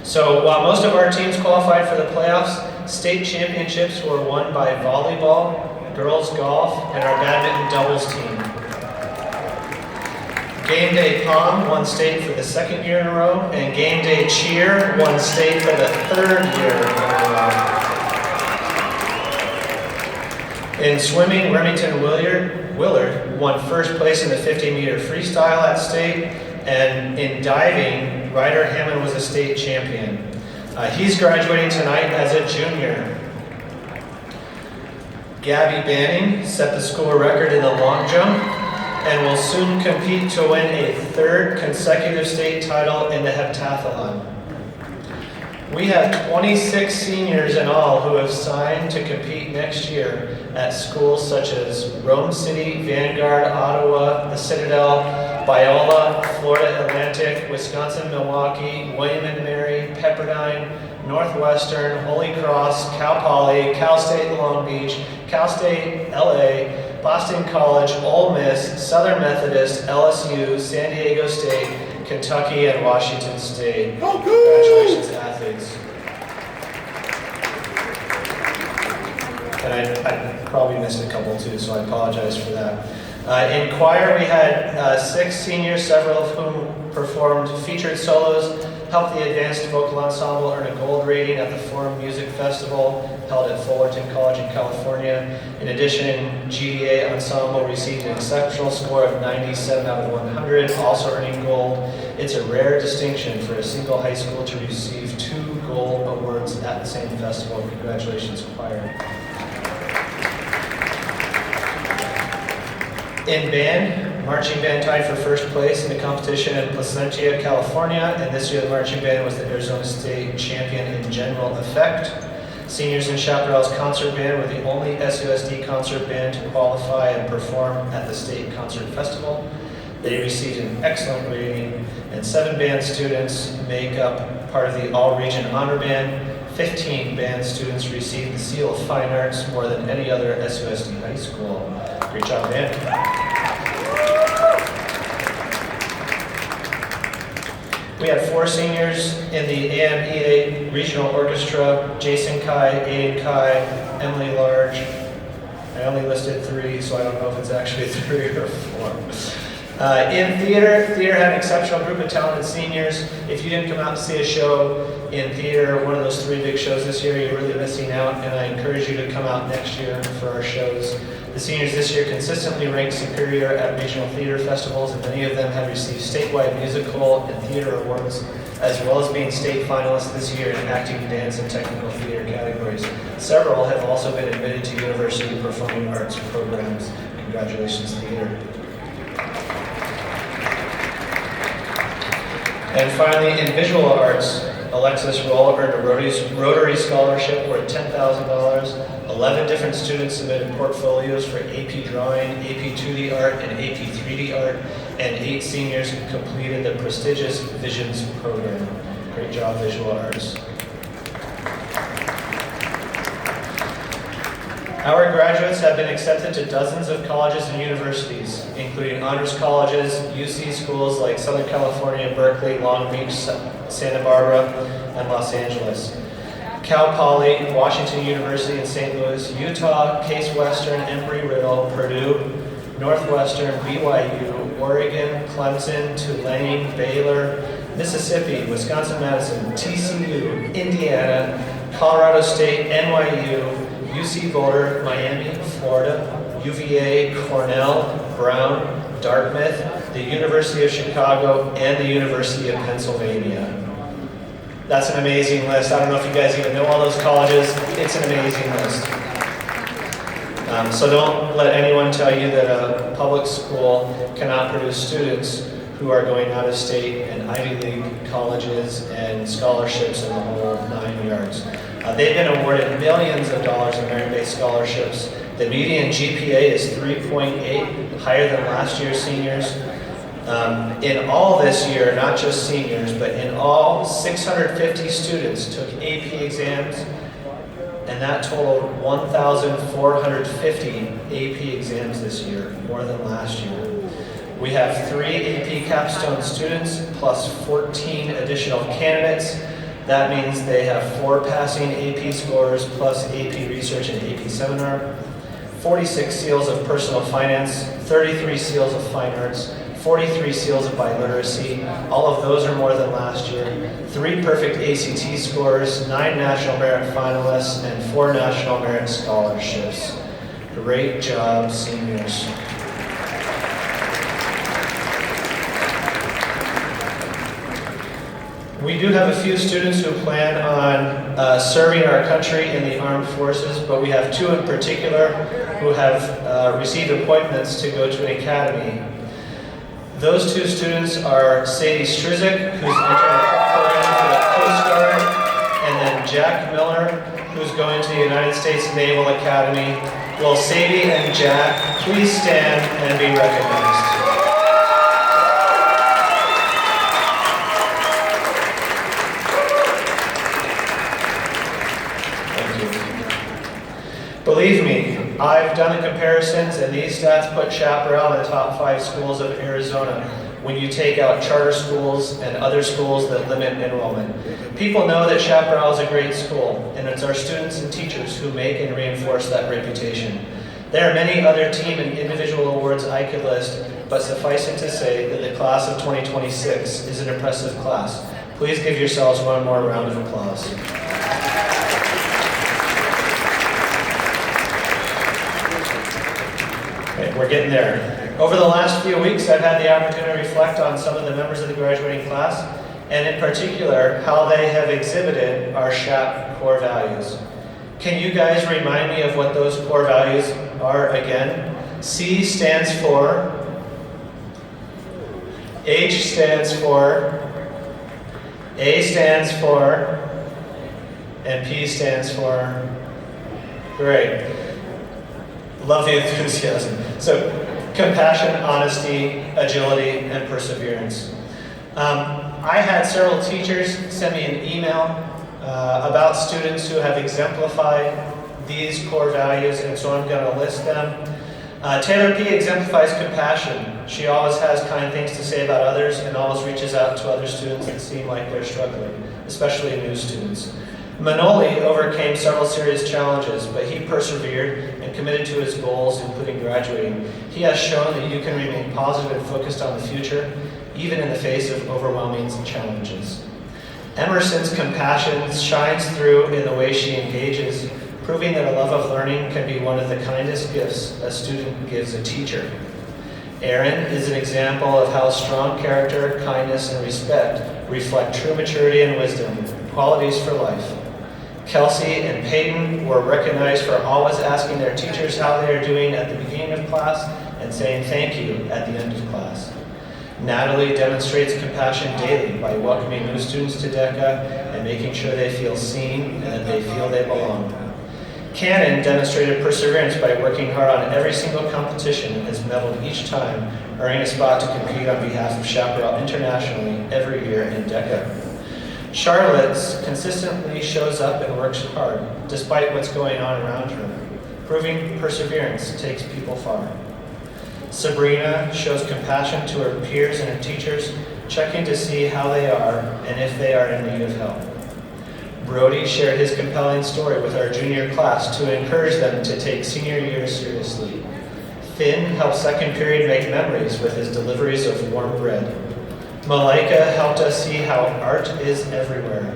So while most of our teams qualified for the playoffs, state championships were won by volleyball, girls golf, and our badminton doubles team. Game Day Pom won state for the 2nd year in a row, and Game Day Cheer won state for the 3rd year in a row. In swimming, Remington Willard won 1st place in the 50-meter freestyle at state, and in diving, Ryder Hammond was a state champion. He's graduating tonight as a junior. Gabby Banning set the school record in the long jump and will soon compete to win a 3rd consecutive state title in the heptathlon. We have 26 seniors in all who have signed to compete next year at schools such as Rome City, Vanguard, Ottawa, the Citadel, Biola, Florida Atlantic, Wisconsin Milwaukee, William and Mary, Pepperdine, Northwestern, Holy Cross, Cal Poly, Cal State Long Beach, Cal State LA, Boston College, Ole Miss, Southern Methodist, LSU, San Diego State, Kentucky, and Washington State. Congratulations, athletes. And I probably missed a couple too, so I apologize for that. In choir, we had 6 seniors, several of whom performed featured solos, helped the Advanced Vocal Ensemble earn a gold rating at the Forum Music Festival held at Fullerton College in California. In addition, GDA Ensemble received an exceptional score of 97 out of 100, also earning gold. It's a rare distinction for a single high school to receive 2 gold awards at the same festival. Congratulations, choir. In band, marching band tied for 1st place in the competition in Placentia, California, and this year the marching band was the Arizona State champion in general effect. Seniors in Chaparral's concert band were the only SUSD concert band to qualify and perform at the State Concert Festival. They received an excellent rating, and 7 band students make up part of the All-Region Honor Band. 15 band students received the Seal of Fine Arts, more than any other SUSD high school. Great job, band. We had 4 seniors in the AMEA Regional Orchestra: Jason Kai, Aiden Kai, Emily Large. I only listed 3, so I don't know if it's actually 3 or 4. In theater had an exceptional group of talented seniors. If you didn't come out to see a show in theater, one of those 3 big shows this year, you're really missing out, and I encourage you to come out next year for our shows. The seniors this year consistently ranked superior at regional theater festivals, and many of them have received statewide musical and theater awards, as well as being state finalists this year in acting, dance, and technical theater categories. Several have also been admitted to university performing arts programs. Congratulations, theater. And finally, in visual arts, Alexis Roll earned a Rotary Scholarship worth $10,000. 11 different students submitted portfolios for AP Drawing, AP 2D Art, and AP 3D Art, and 8 seniors completed the prestigious Visions program. Great job, visual arts. Our graduates have been accepted to dozens of colleges and universities, including honors colleges, UC schools like Southern California, Berkeley, Long Beach, Santa Barbara, and Los Angeles. Cal Poly, Washington University in St. Louis, Utah, Case Western, Embry-Riddle, Purdue, Northwestern, BYU, Oregon, Clemson, Tulane, Baylor, Mississippi, Wisconsin-Madison, TCU, Indiana, Colorado State, NYU, UC Boulder, Miami, Florida, UVA, Cornell, Brown, Dartmouth, the University of Chicago, and the University of Pennsylvania. That's an amazing list. I don't know if you guys even know all those colleges. It's an amazing list. So don't let anyone tell you that a public school cannot produce students who are going out of state and Ivy League colleges and scholarships and the whole 9 yards. They've been awarded millions of dollars in merit-based scholarships. The median GPA is 3.8, higher than last year's seniors. In all this year, not just seniors, but in all, 650 students took AP exams, and that totaled 1,450 AP exams this year, more than last year. We have 3 AP capstone students plus 14 additional candidates. That means they have 4 passing AP scores plus AP research and AP seminar, 46 seals of personal finance, 33 seals of fine arts, 43 seals of biliteracy. All of those are more than last year. 3 perfect ACT scores, 9 national merit finalists, and 4 national merit scholarships. Great job, seniors. We do have a few students who plan on serving our country in the armed forces, but we have 2 in particular who have received appointments to go to an academy. Those 2 students are Sadie Strizik, who's entering the program for the Coast Guard, and then Jack Miller, who's going to the United States Naval Academy. Will Sadie and Jack please stand and be recognized? Believe me, I've done the comparisons, and these stats put Chaparral in the top 5 schools of Arizona when you take out charter schools and other schools that limit enrollment. People know that Chaparral is a great school, and it's our students and teachers who make and reinforce that reputation. There are many other team and individual awards I could list, but suffice it to say that the class of 2026 is an impressive class. Please give yourselves one more round of applause. We're getting there. Over the last few weeks, I've had the opportunity to reflect on some of the members of the graduating class, and in particular, how they have exhibited our SHAP core values. Can you guys remind me of what those core values are again? C stands for, H stands for, A stands for, And P stands for, great, love the enthusiasm. So compassion, honesty, agility, and perseverance. I had several teachers send me an email about students who have exemplified these core values, and so I'm going to list them. Taylor P. exemplifies compassion. She always has kind things to say about others and always reaches out to other students that seem like they're struggling, especially new students. Manoli overcame several serious challenges, but he persevered and committed to his goals, including graduating. He has shown that you can remain positive and focused on the future, even in the face of overwhelming challenges. Emerson's compassion shines through in the way she engages, proving that a love of learning can be one of the kindest gifts a student gives a teacher. Erin is an example of how strong character, kindness, and respect reflect true maturity and wisdom, qualities for life. Kelsey and Peyton were recognized for always asking their teachers how they are doing at the beginning of class and saying thank you at the end of class. Natalie demonstrates compassion daily by welcoming new students to DECA and making sure they feel seen and that they feel they belong. Cannon demonstrated perseverance by working hard on every single competition and has medaled each time, earning a spot to compete on behalf of Chaparral internationally every year in DECA. Charlotte consistently shows up and works hard, despite what's going on around her, proving perseverance takes people far. Sabrina shows compassion to her peers and her teachers, checking to see how they are and if they are in need of help. Brody shared his compelling story with our junior class to encourage them to take senior year seriously. Finn helped second period make memories with his deliveries of warm bread. Malika helped us see how art is everywhere.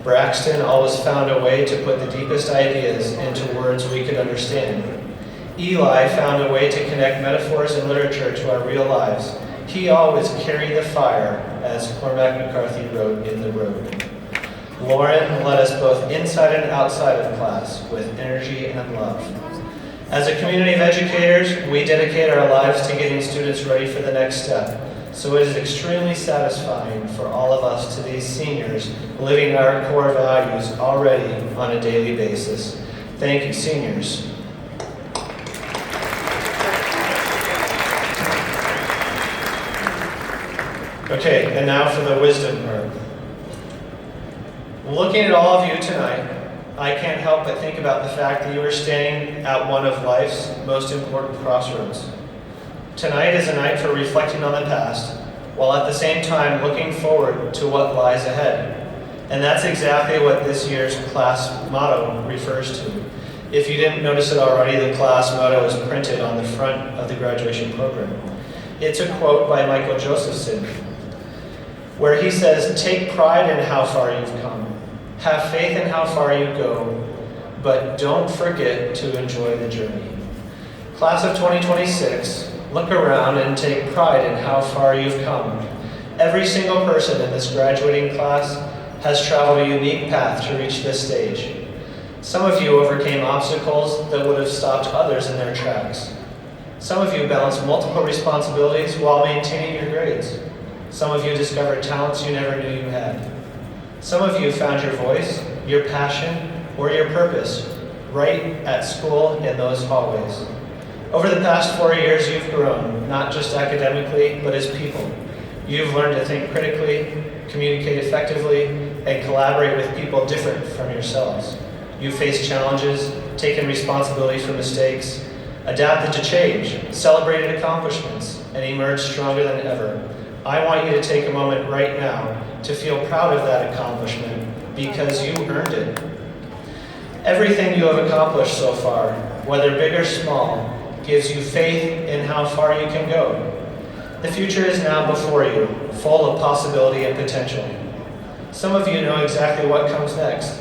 Braxton always found a way to put the deepest ideas into words we could understand. Eli found a way to connect metaphors and literature to our real lives. He always carried the fire, as Cormac McCarthy wrote in The Road. Lauren led us both inside and outside of class with energy and love. As a community of educators, we dedicate our lives to getting students ready for the next step. So it is extremely satisfying for all of us to these seniors living our core values already on a daily basis. Thank you, seniors. Okay, and now for the wisdom part. Looking at all of you tonight, I can't help but think about the fact that you are standing at one of life's most important crossroads. Tonight is a night for reflecting on the past, while at the same time looking forward to what lies ahead. And that's exactly what this year's class motto refers to. If you didn't notice it already, the class motto is printed on the front of the graduation program. It's a quote by Michael Josephson, where he says, "Take pride in how far you've come. Have faith in how far you go, but don't forget to enjoy the journey." Class of 2026, look around and take pride in how far you've come. Every single person in this graduating class has traveled a unique path to reach this stage. Some of you overcame obstacles that would have stopped others in their tracks. Some of you balanced multiple responsibilities while maintaining your grades. Some of you discovered talents you never knew you had. Some of you found your voice, your passion, or your purpose right at school in those hallways. Over the past 4 years, you've grown, not just academically, but as people. You've learned to think critically, communicate effectively, and collaborate with people different from yourselves. You've faced challenges, taken responsibility for mistakes, adapted to change, celebrated accomplishments, and emerged stronger than ever. I want you to take a moment right now to feel proud of that accomplishment because you earned it. Everything you have accomplished so far, whether big or small, gives you faith in how far you can go. The future is now before you, full of possibility and potential. Some of you know exactly what comes next: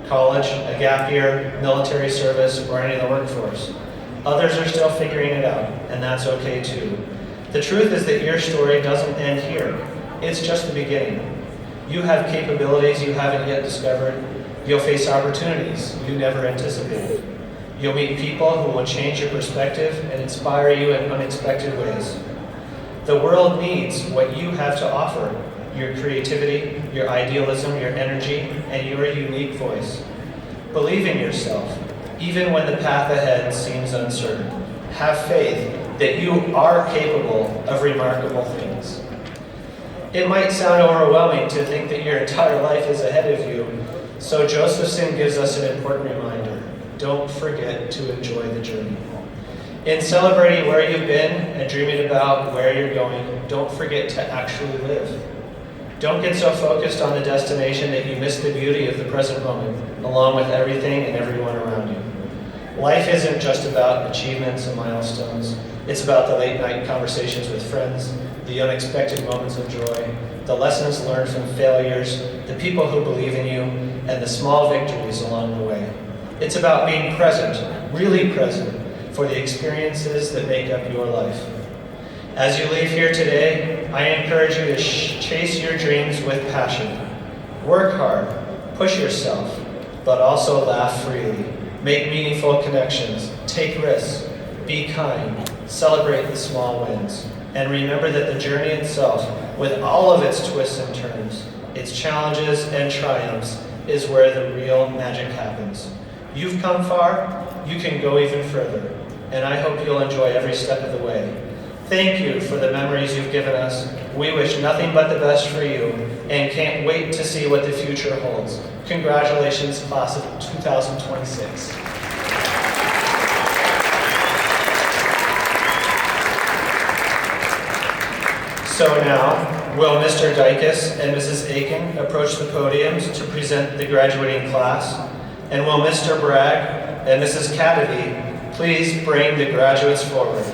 college, a gap year, military service, or any of the workforce. Others are still figuring it out, and that's okay too. The truth is that your story doesn't end here. It's just the beginning. You have capabilities you haven't yet discovered. You'll face opportunities you never anticipated. You'll meet people who will change your perspective and inspire you in unexpected ways. The world needs what you have to offer: your creativity, your idealism, your energy, and your unique voice. Believe in yourself, even when the path ahead seems uncertain. Have faith that you are capable of remarkable things. It might sound overwhelming to think that your entire life is ahead of you, so Josephson gives us an important reminder. Don't forget to enjoy the journey. In celebrating where you've been and dreaming about where you're going, don't forget to actually live. Don't get so focused on the destination that you miss the beauty of the present moment, along with everything and everyone around you. Life isn't just about achievements and milestones. It's about the late night conversations with friends, the unexpected moments of joy, the lessons learned from failures, the people who believe in you, and the small victories along the way. It's about being present, really present, for the experiences that make up your life. As you leave here today, I encourage you to chase your dreams with passion. Work hard, push yourself, but also laugh freely. Make meaningful connections, take risks, be kind, celebrate the small wins, and remember that the journey itself, with all of its twists and turns, its challenges and triumphs, is where the real magic happens. You've come far, you can go even further, and I hope you'll enjoy every step of the way. Thank you for the memories you've given us. We wish nothing but the best for you and can't wait to see what the future holds. Congratulations, class of 2026. So now, will Mr. Dykes and Mrs. Aiken approach the podiums to present the graduating class? And will Mr. Bragg and Mrs. Cadady please bring the graduates forward?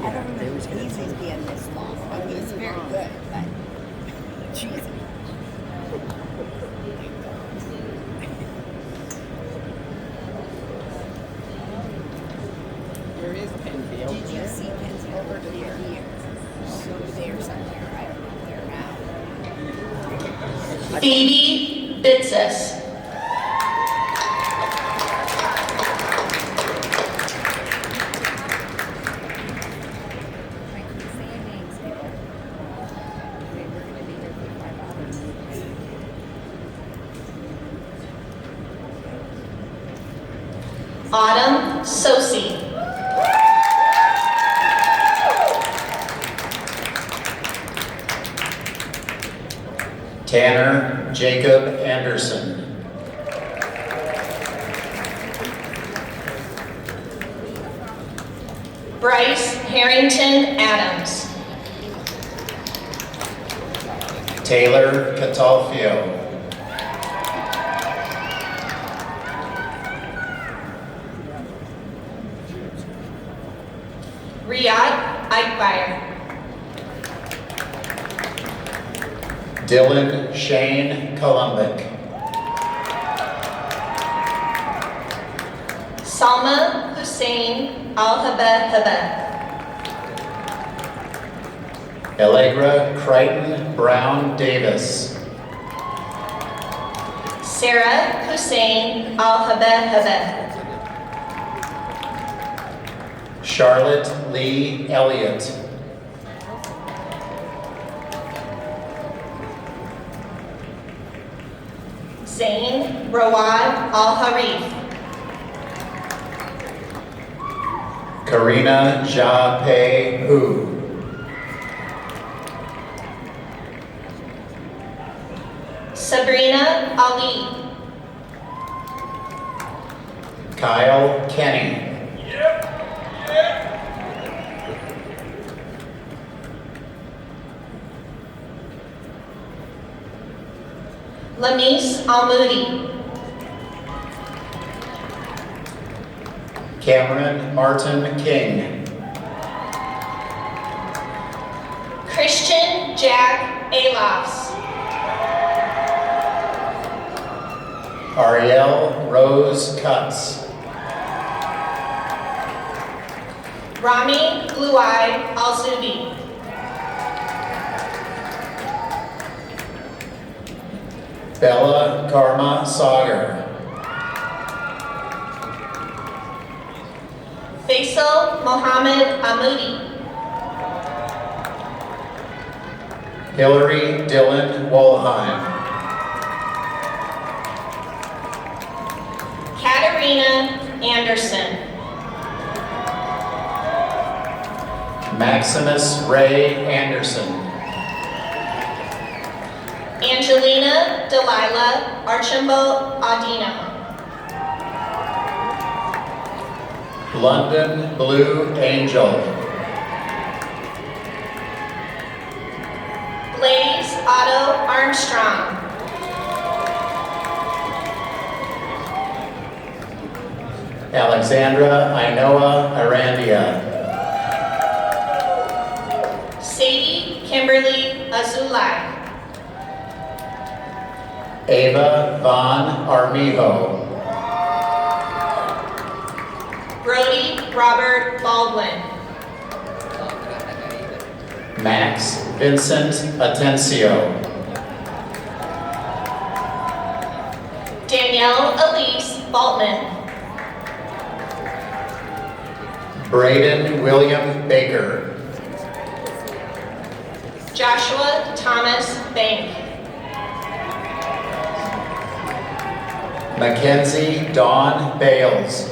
I don't remember he's being this long. I mean, it's very good, but Jesus. There is Penfield. Did you see Penfield over there? Over there somewhere. I don't know where now. Phoebe Bitsis. Autumn Sosi. Tanner Jacob Anderson. Bryce Harrington Adams. Taylor Catalfio. Riyadh Eichmeyer. Dylan Shane Kolumbic. Salma Hussein Al-Habeh. Allegra Crichton Brown Davis. Sarah Hussein Al-Habeh. Charlotte Lee Elliott. Zain Rawad Al-Harif. Karina Ja-Pei Hu. Sabrina Ali. Kyle Kenny. Lamis Al-Moody. Cameron Martin King. Christian Jack Alofs. Ariel Rose Cutts. Rami Luai Al-Zubi. Bella Karma Sagar. Faisal Mohammed Amoudi. Hillary Dylan Wolheim. Katarina Anderson. Maximus Ray Anderson. Angelina Delilah Archambault Audino. London Blue Angel. Blaze Otto Armstrong. Alexandra Inoa Arandia. Sadie Kimberly Azulai. Ava Von Armijo. Brody Robert Baldwin. Max Vincent Atencio. Danielle Elise Baltman. Braden William Baker. Joshua Thomas Bank. Mackenzie Dawn Bales.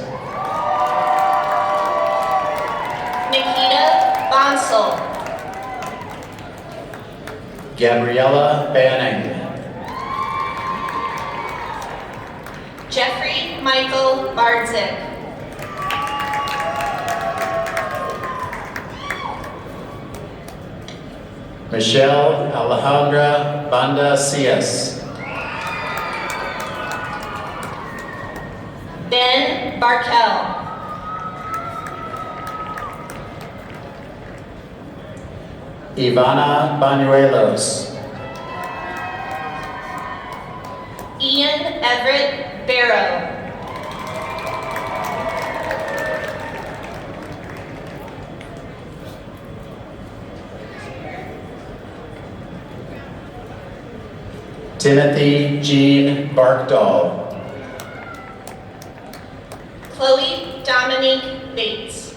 Nikita Bonsall. Gabriella Banning. Jeffrey Michael Bardzik. Michelle Alejandra Banda Cias. Ben Barkel. Ivana Banuelos. Ian Everett Barrow. Timothy Jean Barkdahl. Chloe Dominique Bates.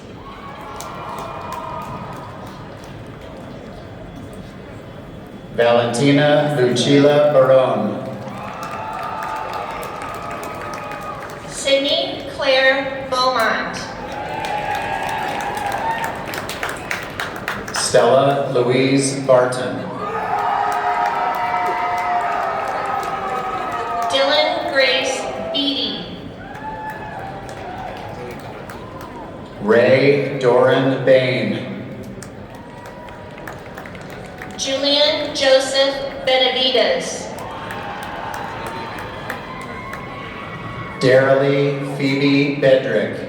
Valentina Lucila Barone. Sydney Claire Beaumont. Stella Louise Barton. Dylan Grace Beatty. Ray Doran Bain. Julian Joseph Benavides. Darilee Phoebe Bedrick.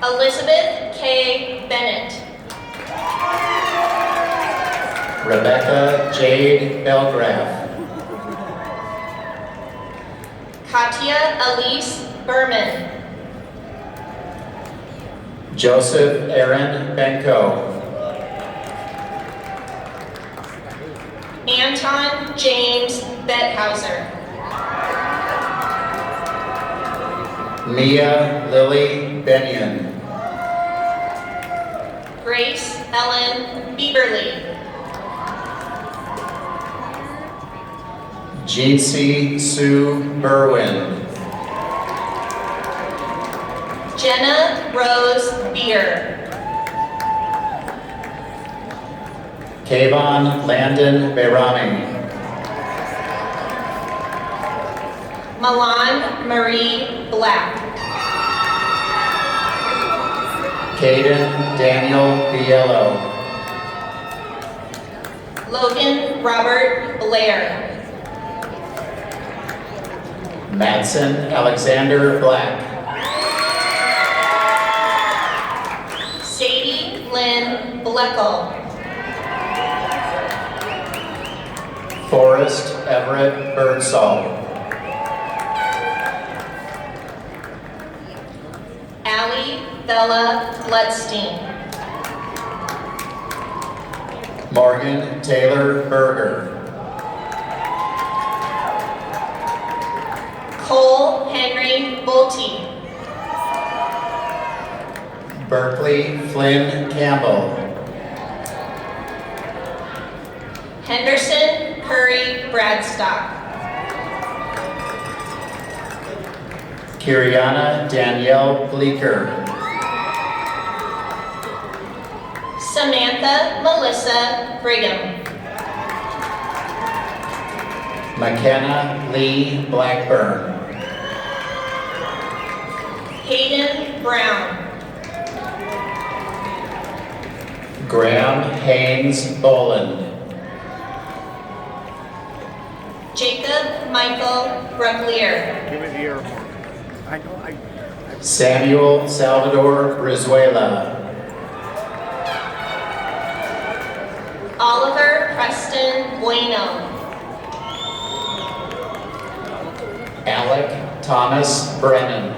Elizabeth K. Bennett. Rebecca Jade Belgraf. Katya Elise Berman. Joseph Aaron Benko. Anton James Bethauser. Mia Lily Benyon. Grace Ellen Bieberly. Jeancy Sue Berwin. Jenna Rose Beer. Kayvon Landon Bayrami. Milan Marie Black. Caden Daniel Biello. Logan Robert Blair. Madsen Alexander Black. Sadie Lynn Bleckel. Forrest Everett Birdsall. Allie Bella Bloodstein. Morgan Taylor Berger. Cole Henry Bolte. Berkeley Flynn Campbell. Henderson Curry Bradstock. Kiriana Danielle Bleeker. Samantha Melissa Brigham. McKenna Lee Blackburn. Hayden Brown. Graham Haynes Boland. Jacob Michael Brucklier. Give it here. I know. Samuel Salvador Brizuela. Oliver Preston Bueno. Alec Thomas Brennan.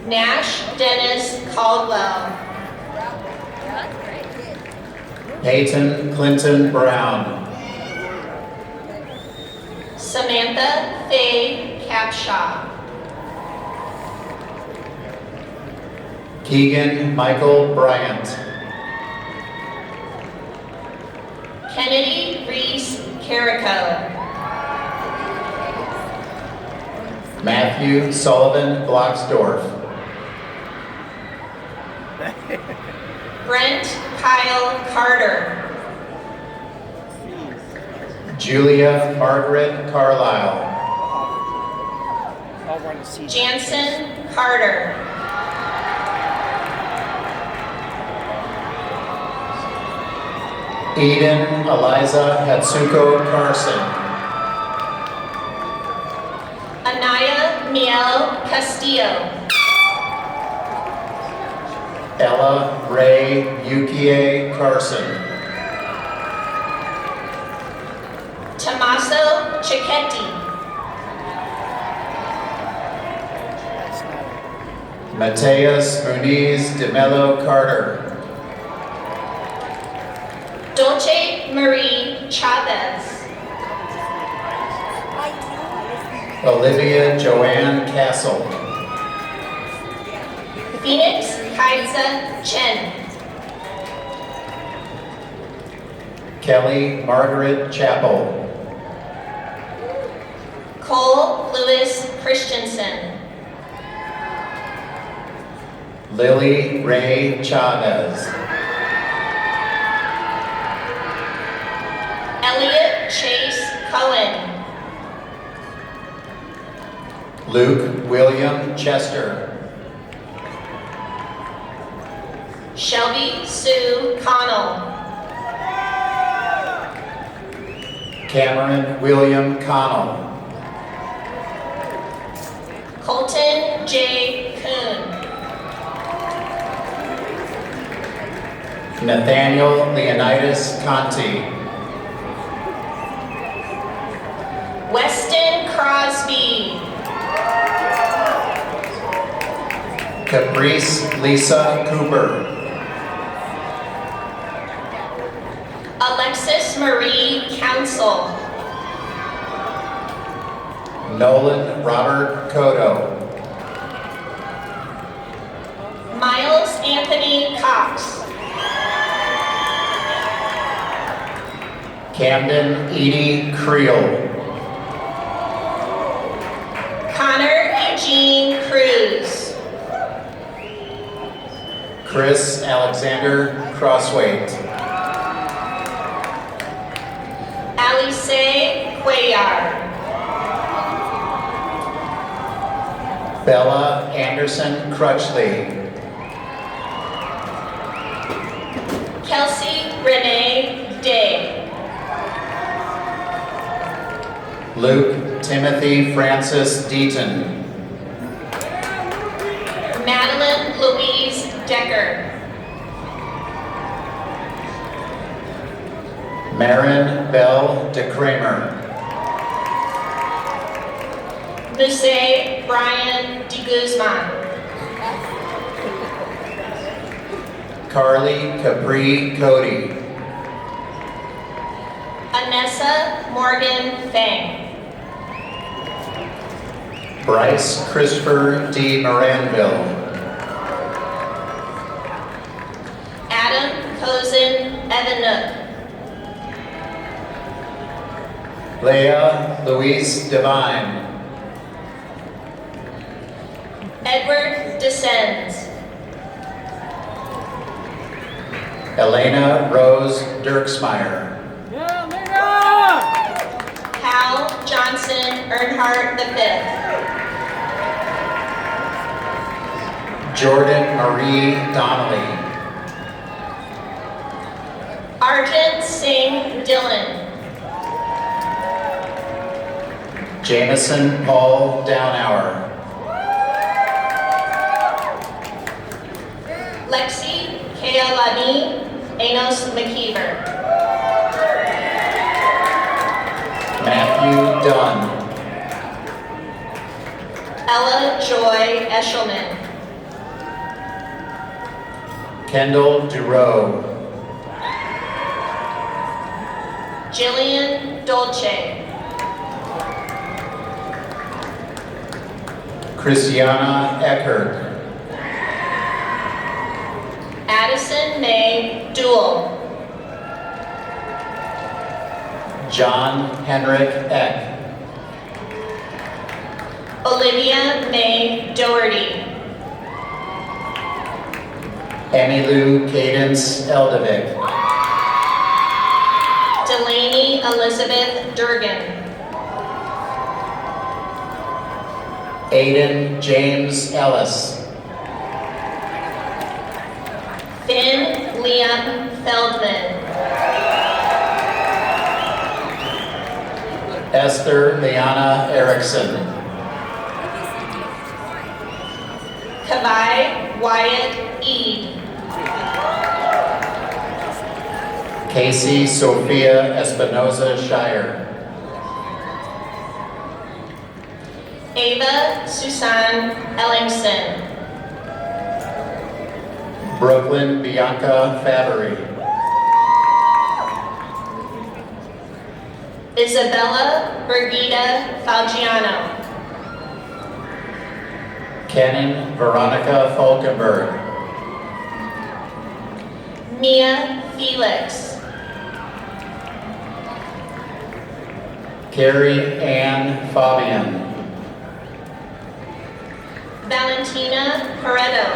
Nash Dennis Caldwell. Peyton Clinton Brown. Samantha Faye Capshaw. Keegan Michael Bryant. Kennedy Reese Carrico. Matthew Sullivan Blocksdorf. Brent Kyle Carter. Julia Margaret Carlisle. I'll run to see. Jansen Carter. Eden Eliza Hatsuko Carson. Anaya Miel Castillo. Ella Ray Yukie Carson. Tommaso Cicchetti. Mateus Muniz de Mello Carter. Dolce Marie Chavez. Olivia Joanne Castle. Phoenix Kaiza Chen. Kelly Margaret Chappell. Cole Lewis Christensen. Lily Ray Chavez. Elliot Chase Cohen. Luke William Chester. Shelby Sue Connell. Cameron William Connell. Colton J. Kuhn. Nathaniel Leonidas Conti. Weston Crosby. Caprice Lisa Cooper. Alexis Marie Council. Nolan Robert Cotto. Miles Anthony Cox. Camden Edie Creel. Connor Eugene Cruz. Chris Alexander Crosswaite. Alice Cuellar. Bella Anderson Crutchley. Kelsey Renee Day. Luke Timothy Francis Deaton. Madeline Louise Decker. Marin Bell DeCramer. Muse Brian De Guzman. Carly Capri Cody. Anessa Morgan Fang. Bryce Christopher D. Moranville. Adam Cozen Evanuk. Leah Louise Devine. Edward Descends. Elena Rose Dirksmeyer. Hal Johnson Earnhardt V. Jordan Marie Donnelly. Arjun Singh Dillon. Jameson Paul Downhour. Lexi Kealani Enos McKeever. Matthew Dunn. Ella Joy Eshelman. Kendall Durow. Jillian Dolce. Christiana Eckert. Addison May Duell. John Henrik Eck. Olivia May Doherty. Emmylou Cadence Eldevik. Delaney Elizabeth Durgan. Aiden James Ellis. Finn Liam Feldman. Esther Liana Erickson. Kavai Wyatt Eid. Casey Sophia Espinoza Shire. Ava Susan Ellingson. Brooklyn Bianca Fabry. Isabella Brigida Falgiano. Kenan Veronica Falkenberg. Mia Felix. Carrie Ann Fabian. Valentina Pareto.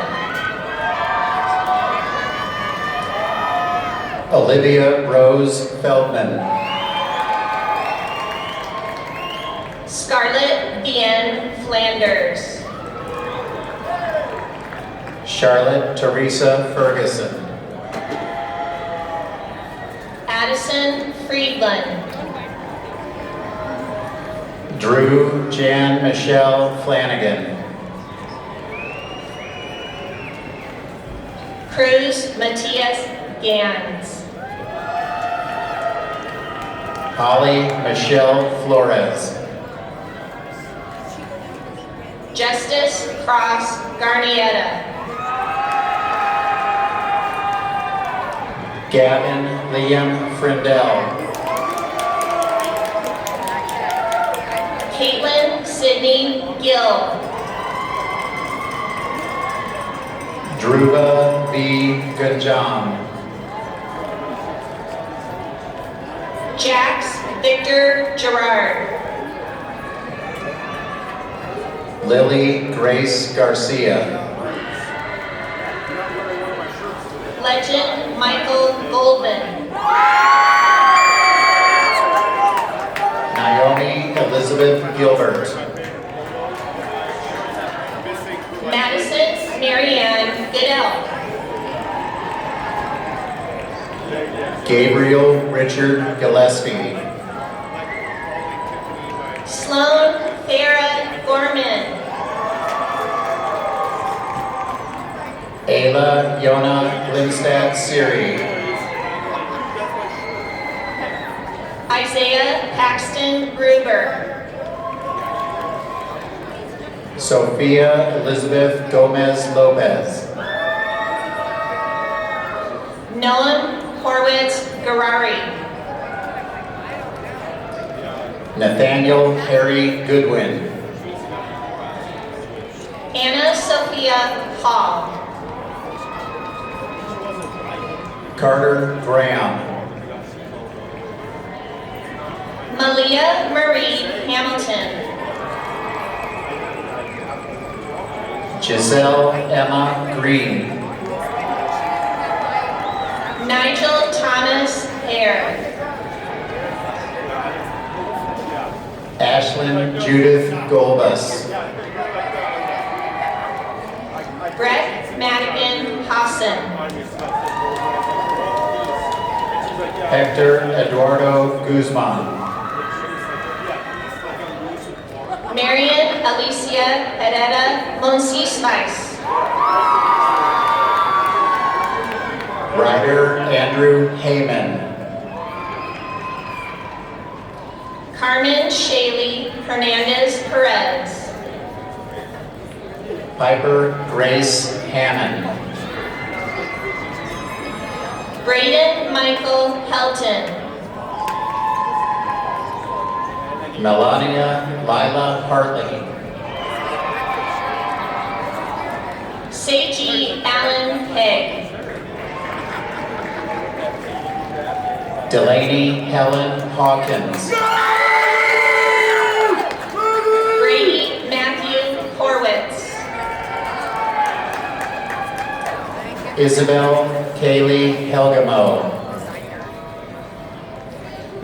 Olivia Rose Feldman. Scarlett Bien Flanders. Charlotte Teresa Ferguson. Addison Friedland. Drew Jan Michelle Flanagan. Cruz Matias Gans. Holly Michelle Flores. Justice Cross Garnietta. Gavin Liam Frindell. Caitlin Sydney Gill. Dhruva V. Gunjam. Jax Victor Gerard. Lily Grace Garcia. Legend Michael Goldman. Naomi Elizabeth Gilbert. Madison Marianne Goodell. Gabriel Richard Gillespie. Sloan Farah Gorman. Ayla Yona Glimstad Siri. Isaiah Paxton Gruber. Sophia Elizabeth Gomez Lopez. Noam Horwitz Garari. Nathaniel Harry Goodwin. Anna Sophia Hall. Carter Graham. Malia Marie Hamilton. Giselle Emma Green. Nigel Thomas Hare. Ashlyn Judith Golbus. Brett Madigan Hassan. Hector Eduardo Guzman. Marian Alicia Herrera Monsispice. Ryder Andrew Heyman. Carmen Shaley Hernandez Perez. Piper Grace Hammond. Braden Michael Helton. Melania Lila Hartley. Seiji Allen Pegg. Delaney Helen Hawkins. Brady Matthew Horwitz. Isabel Kaylee Helgamo.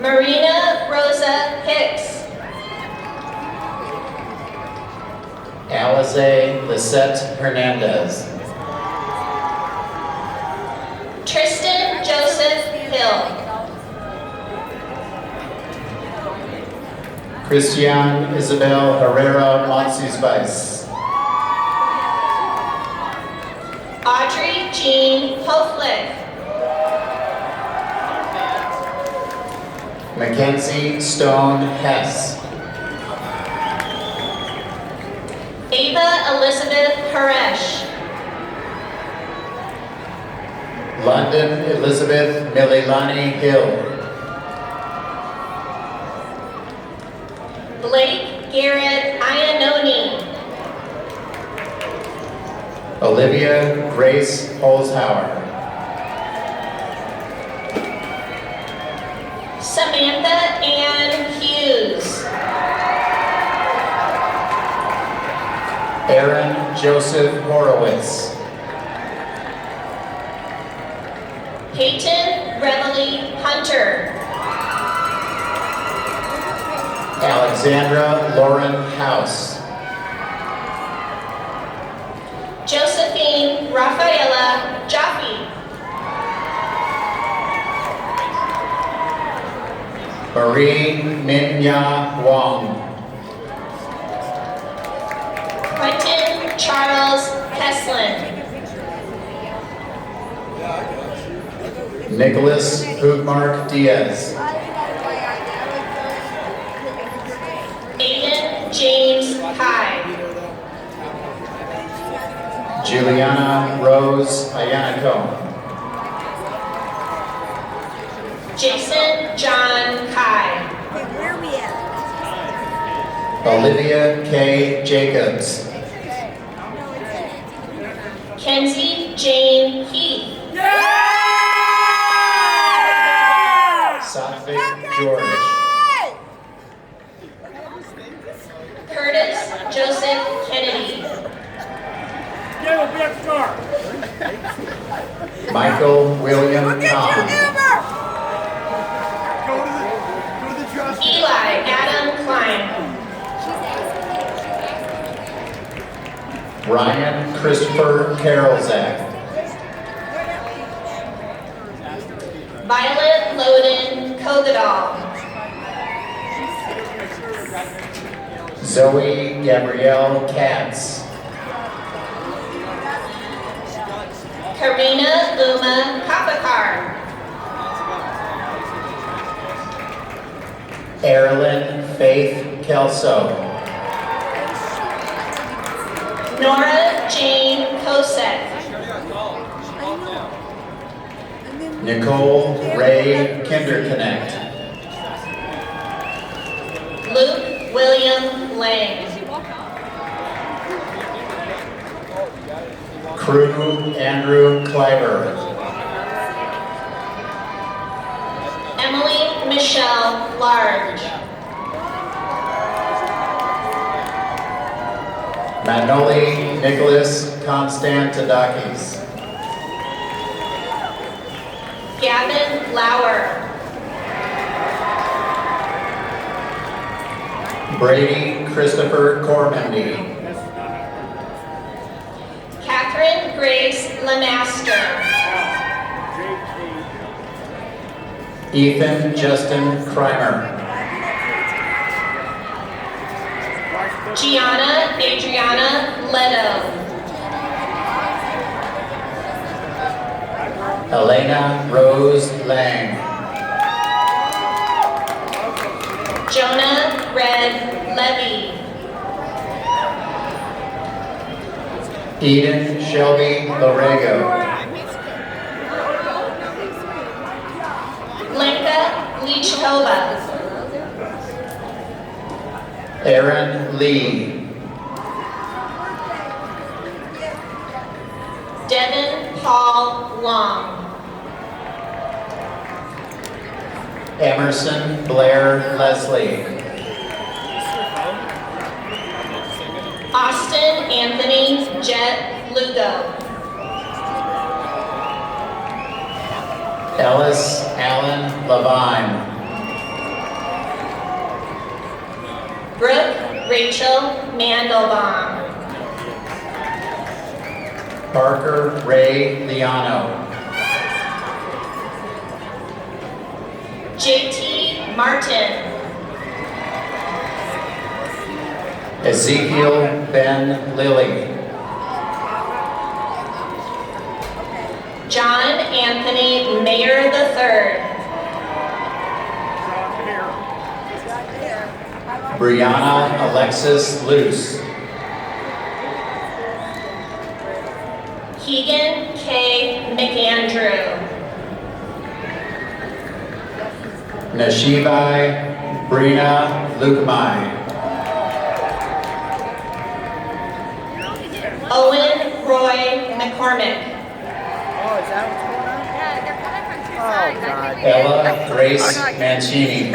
Marina Rosa Hicks. Alize Lisette Hernandez. Tristan Joseph Hill. Christian Isabel Herrera Monsispice. Audrey Jean Hoflick. Mackenzie Stone Hess. Ava Elizabeth Haresh. London Elizabeth Mililani Hill. Blake Garrett Iannoni. Olivia Grace Holzhauer. Samantha Ann Hughes. Aaron Joseph Horowitz. Peyton Reveille Hunter. Alexandra Lauren House. Josephine Rafaela Jaffe. Marie Minya Wong. Quentin Charles Heslin. Nicholas Hugmark Diaz. Aiden James Hyde. Juliana Rose Ayanico. Jason John Kai. Okay, where are we at? Olivia K. Jacobs. Kenzie Jane Heath. Satvik George. Curtis Joseph Kennedy. Michael William Tom. Eli Adam Klein. Ryan Christopher Karolzak. Violet Loden Kogadal. Zoe Gabrielle Katz. Karina Luma Kapakar. Erilyn Faith Kelso. Nora Jane Kosek. Nicole Ray Kinderconnect. Luke William Lang. Crew Andrew Kleiber. Emily Michelle Large. Manoli Nicholas Konstantidakis. Gavin Lauer. Brady Christopher Cormandy. Catherine Grace Lemaster. Ethan Justin Krimer. Gianna Adriana Leto. Elena Rose Lang. Jonah Red Levy. Eden Shelby Larego. Lenka Lichkova. Aaron Lee. Devin Paul Long. Emerson Blair Leslie. Austin Anthony Jet Lugo. Ellis Allen Levine. Brooke Rachel Mandelbaum. Parker Ray Liano. JT Martin. Ezekiel Ben Lilly. John Anthony Mayer III. Brianna Alexis Luce. Keegan K. McAndrew. Nashivai Brina Lukmai. Owen Roy McCormick. Oh, is that what's going on? Yeah, they're coming from two Oh, sides. I God. think Ella Grace Mancini.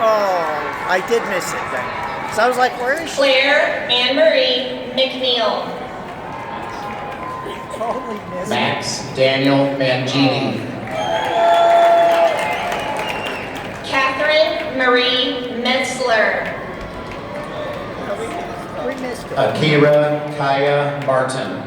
Oh, I did miss it then. So I was like, where is she? Claire Anne Marie McNeil. Totally missed it. Max Daniel Mangini. Catherine Marie Metzler. We missed it. Akira Kaya Martin.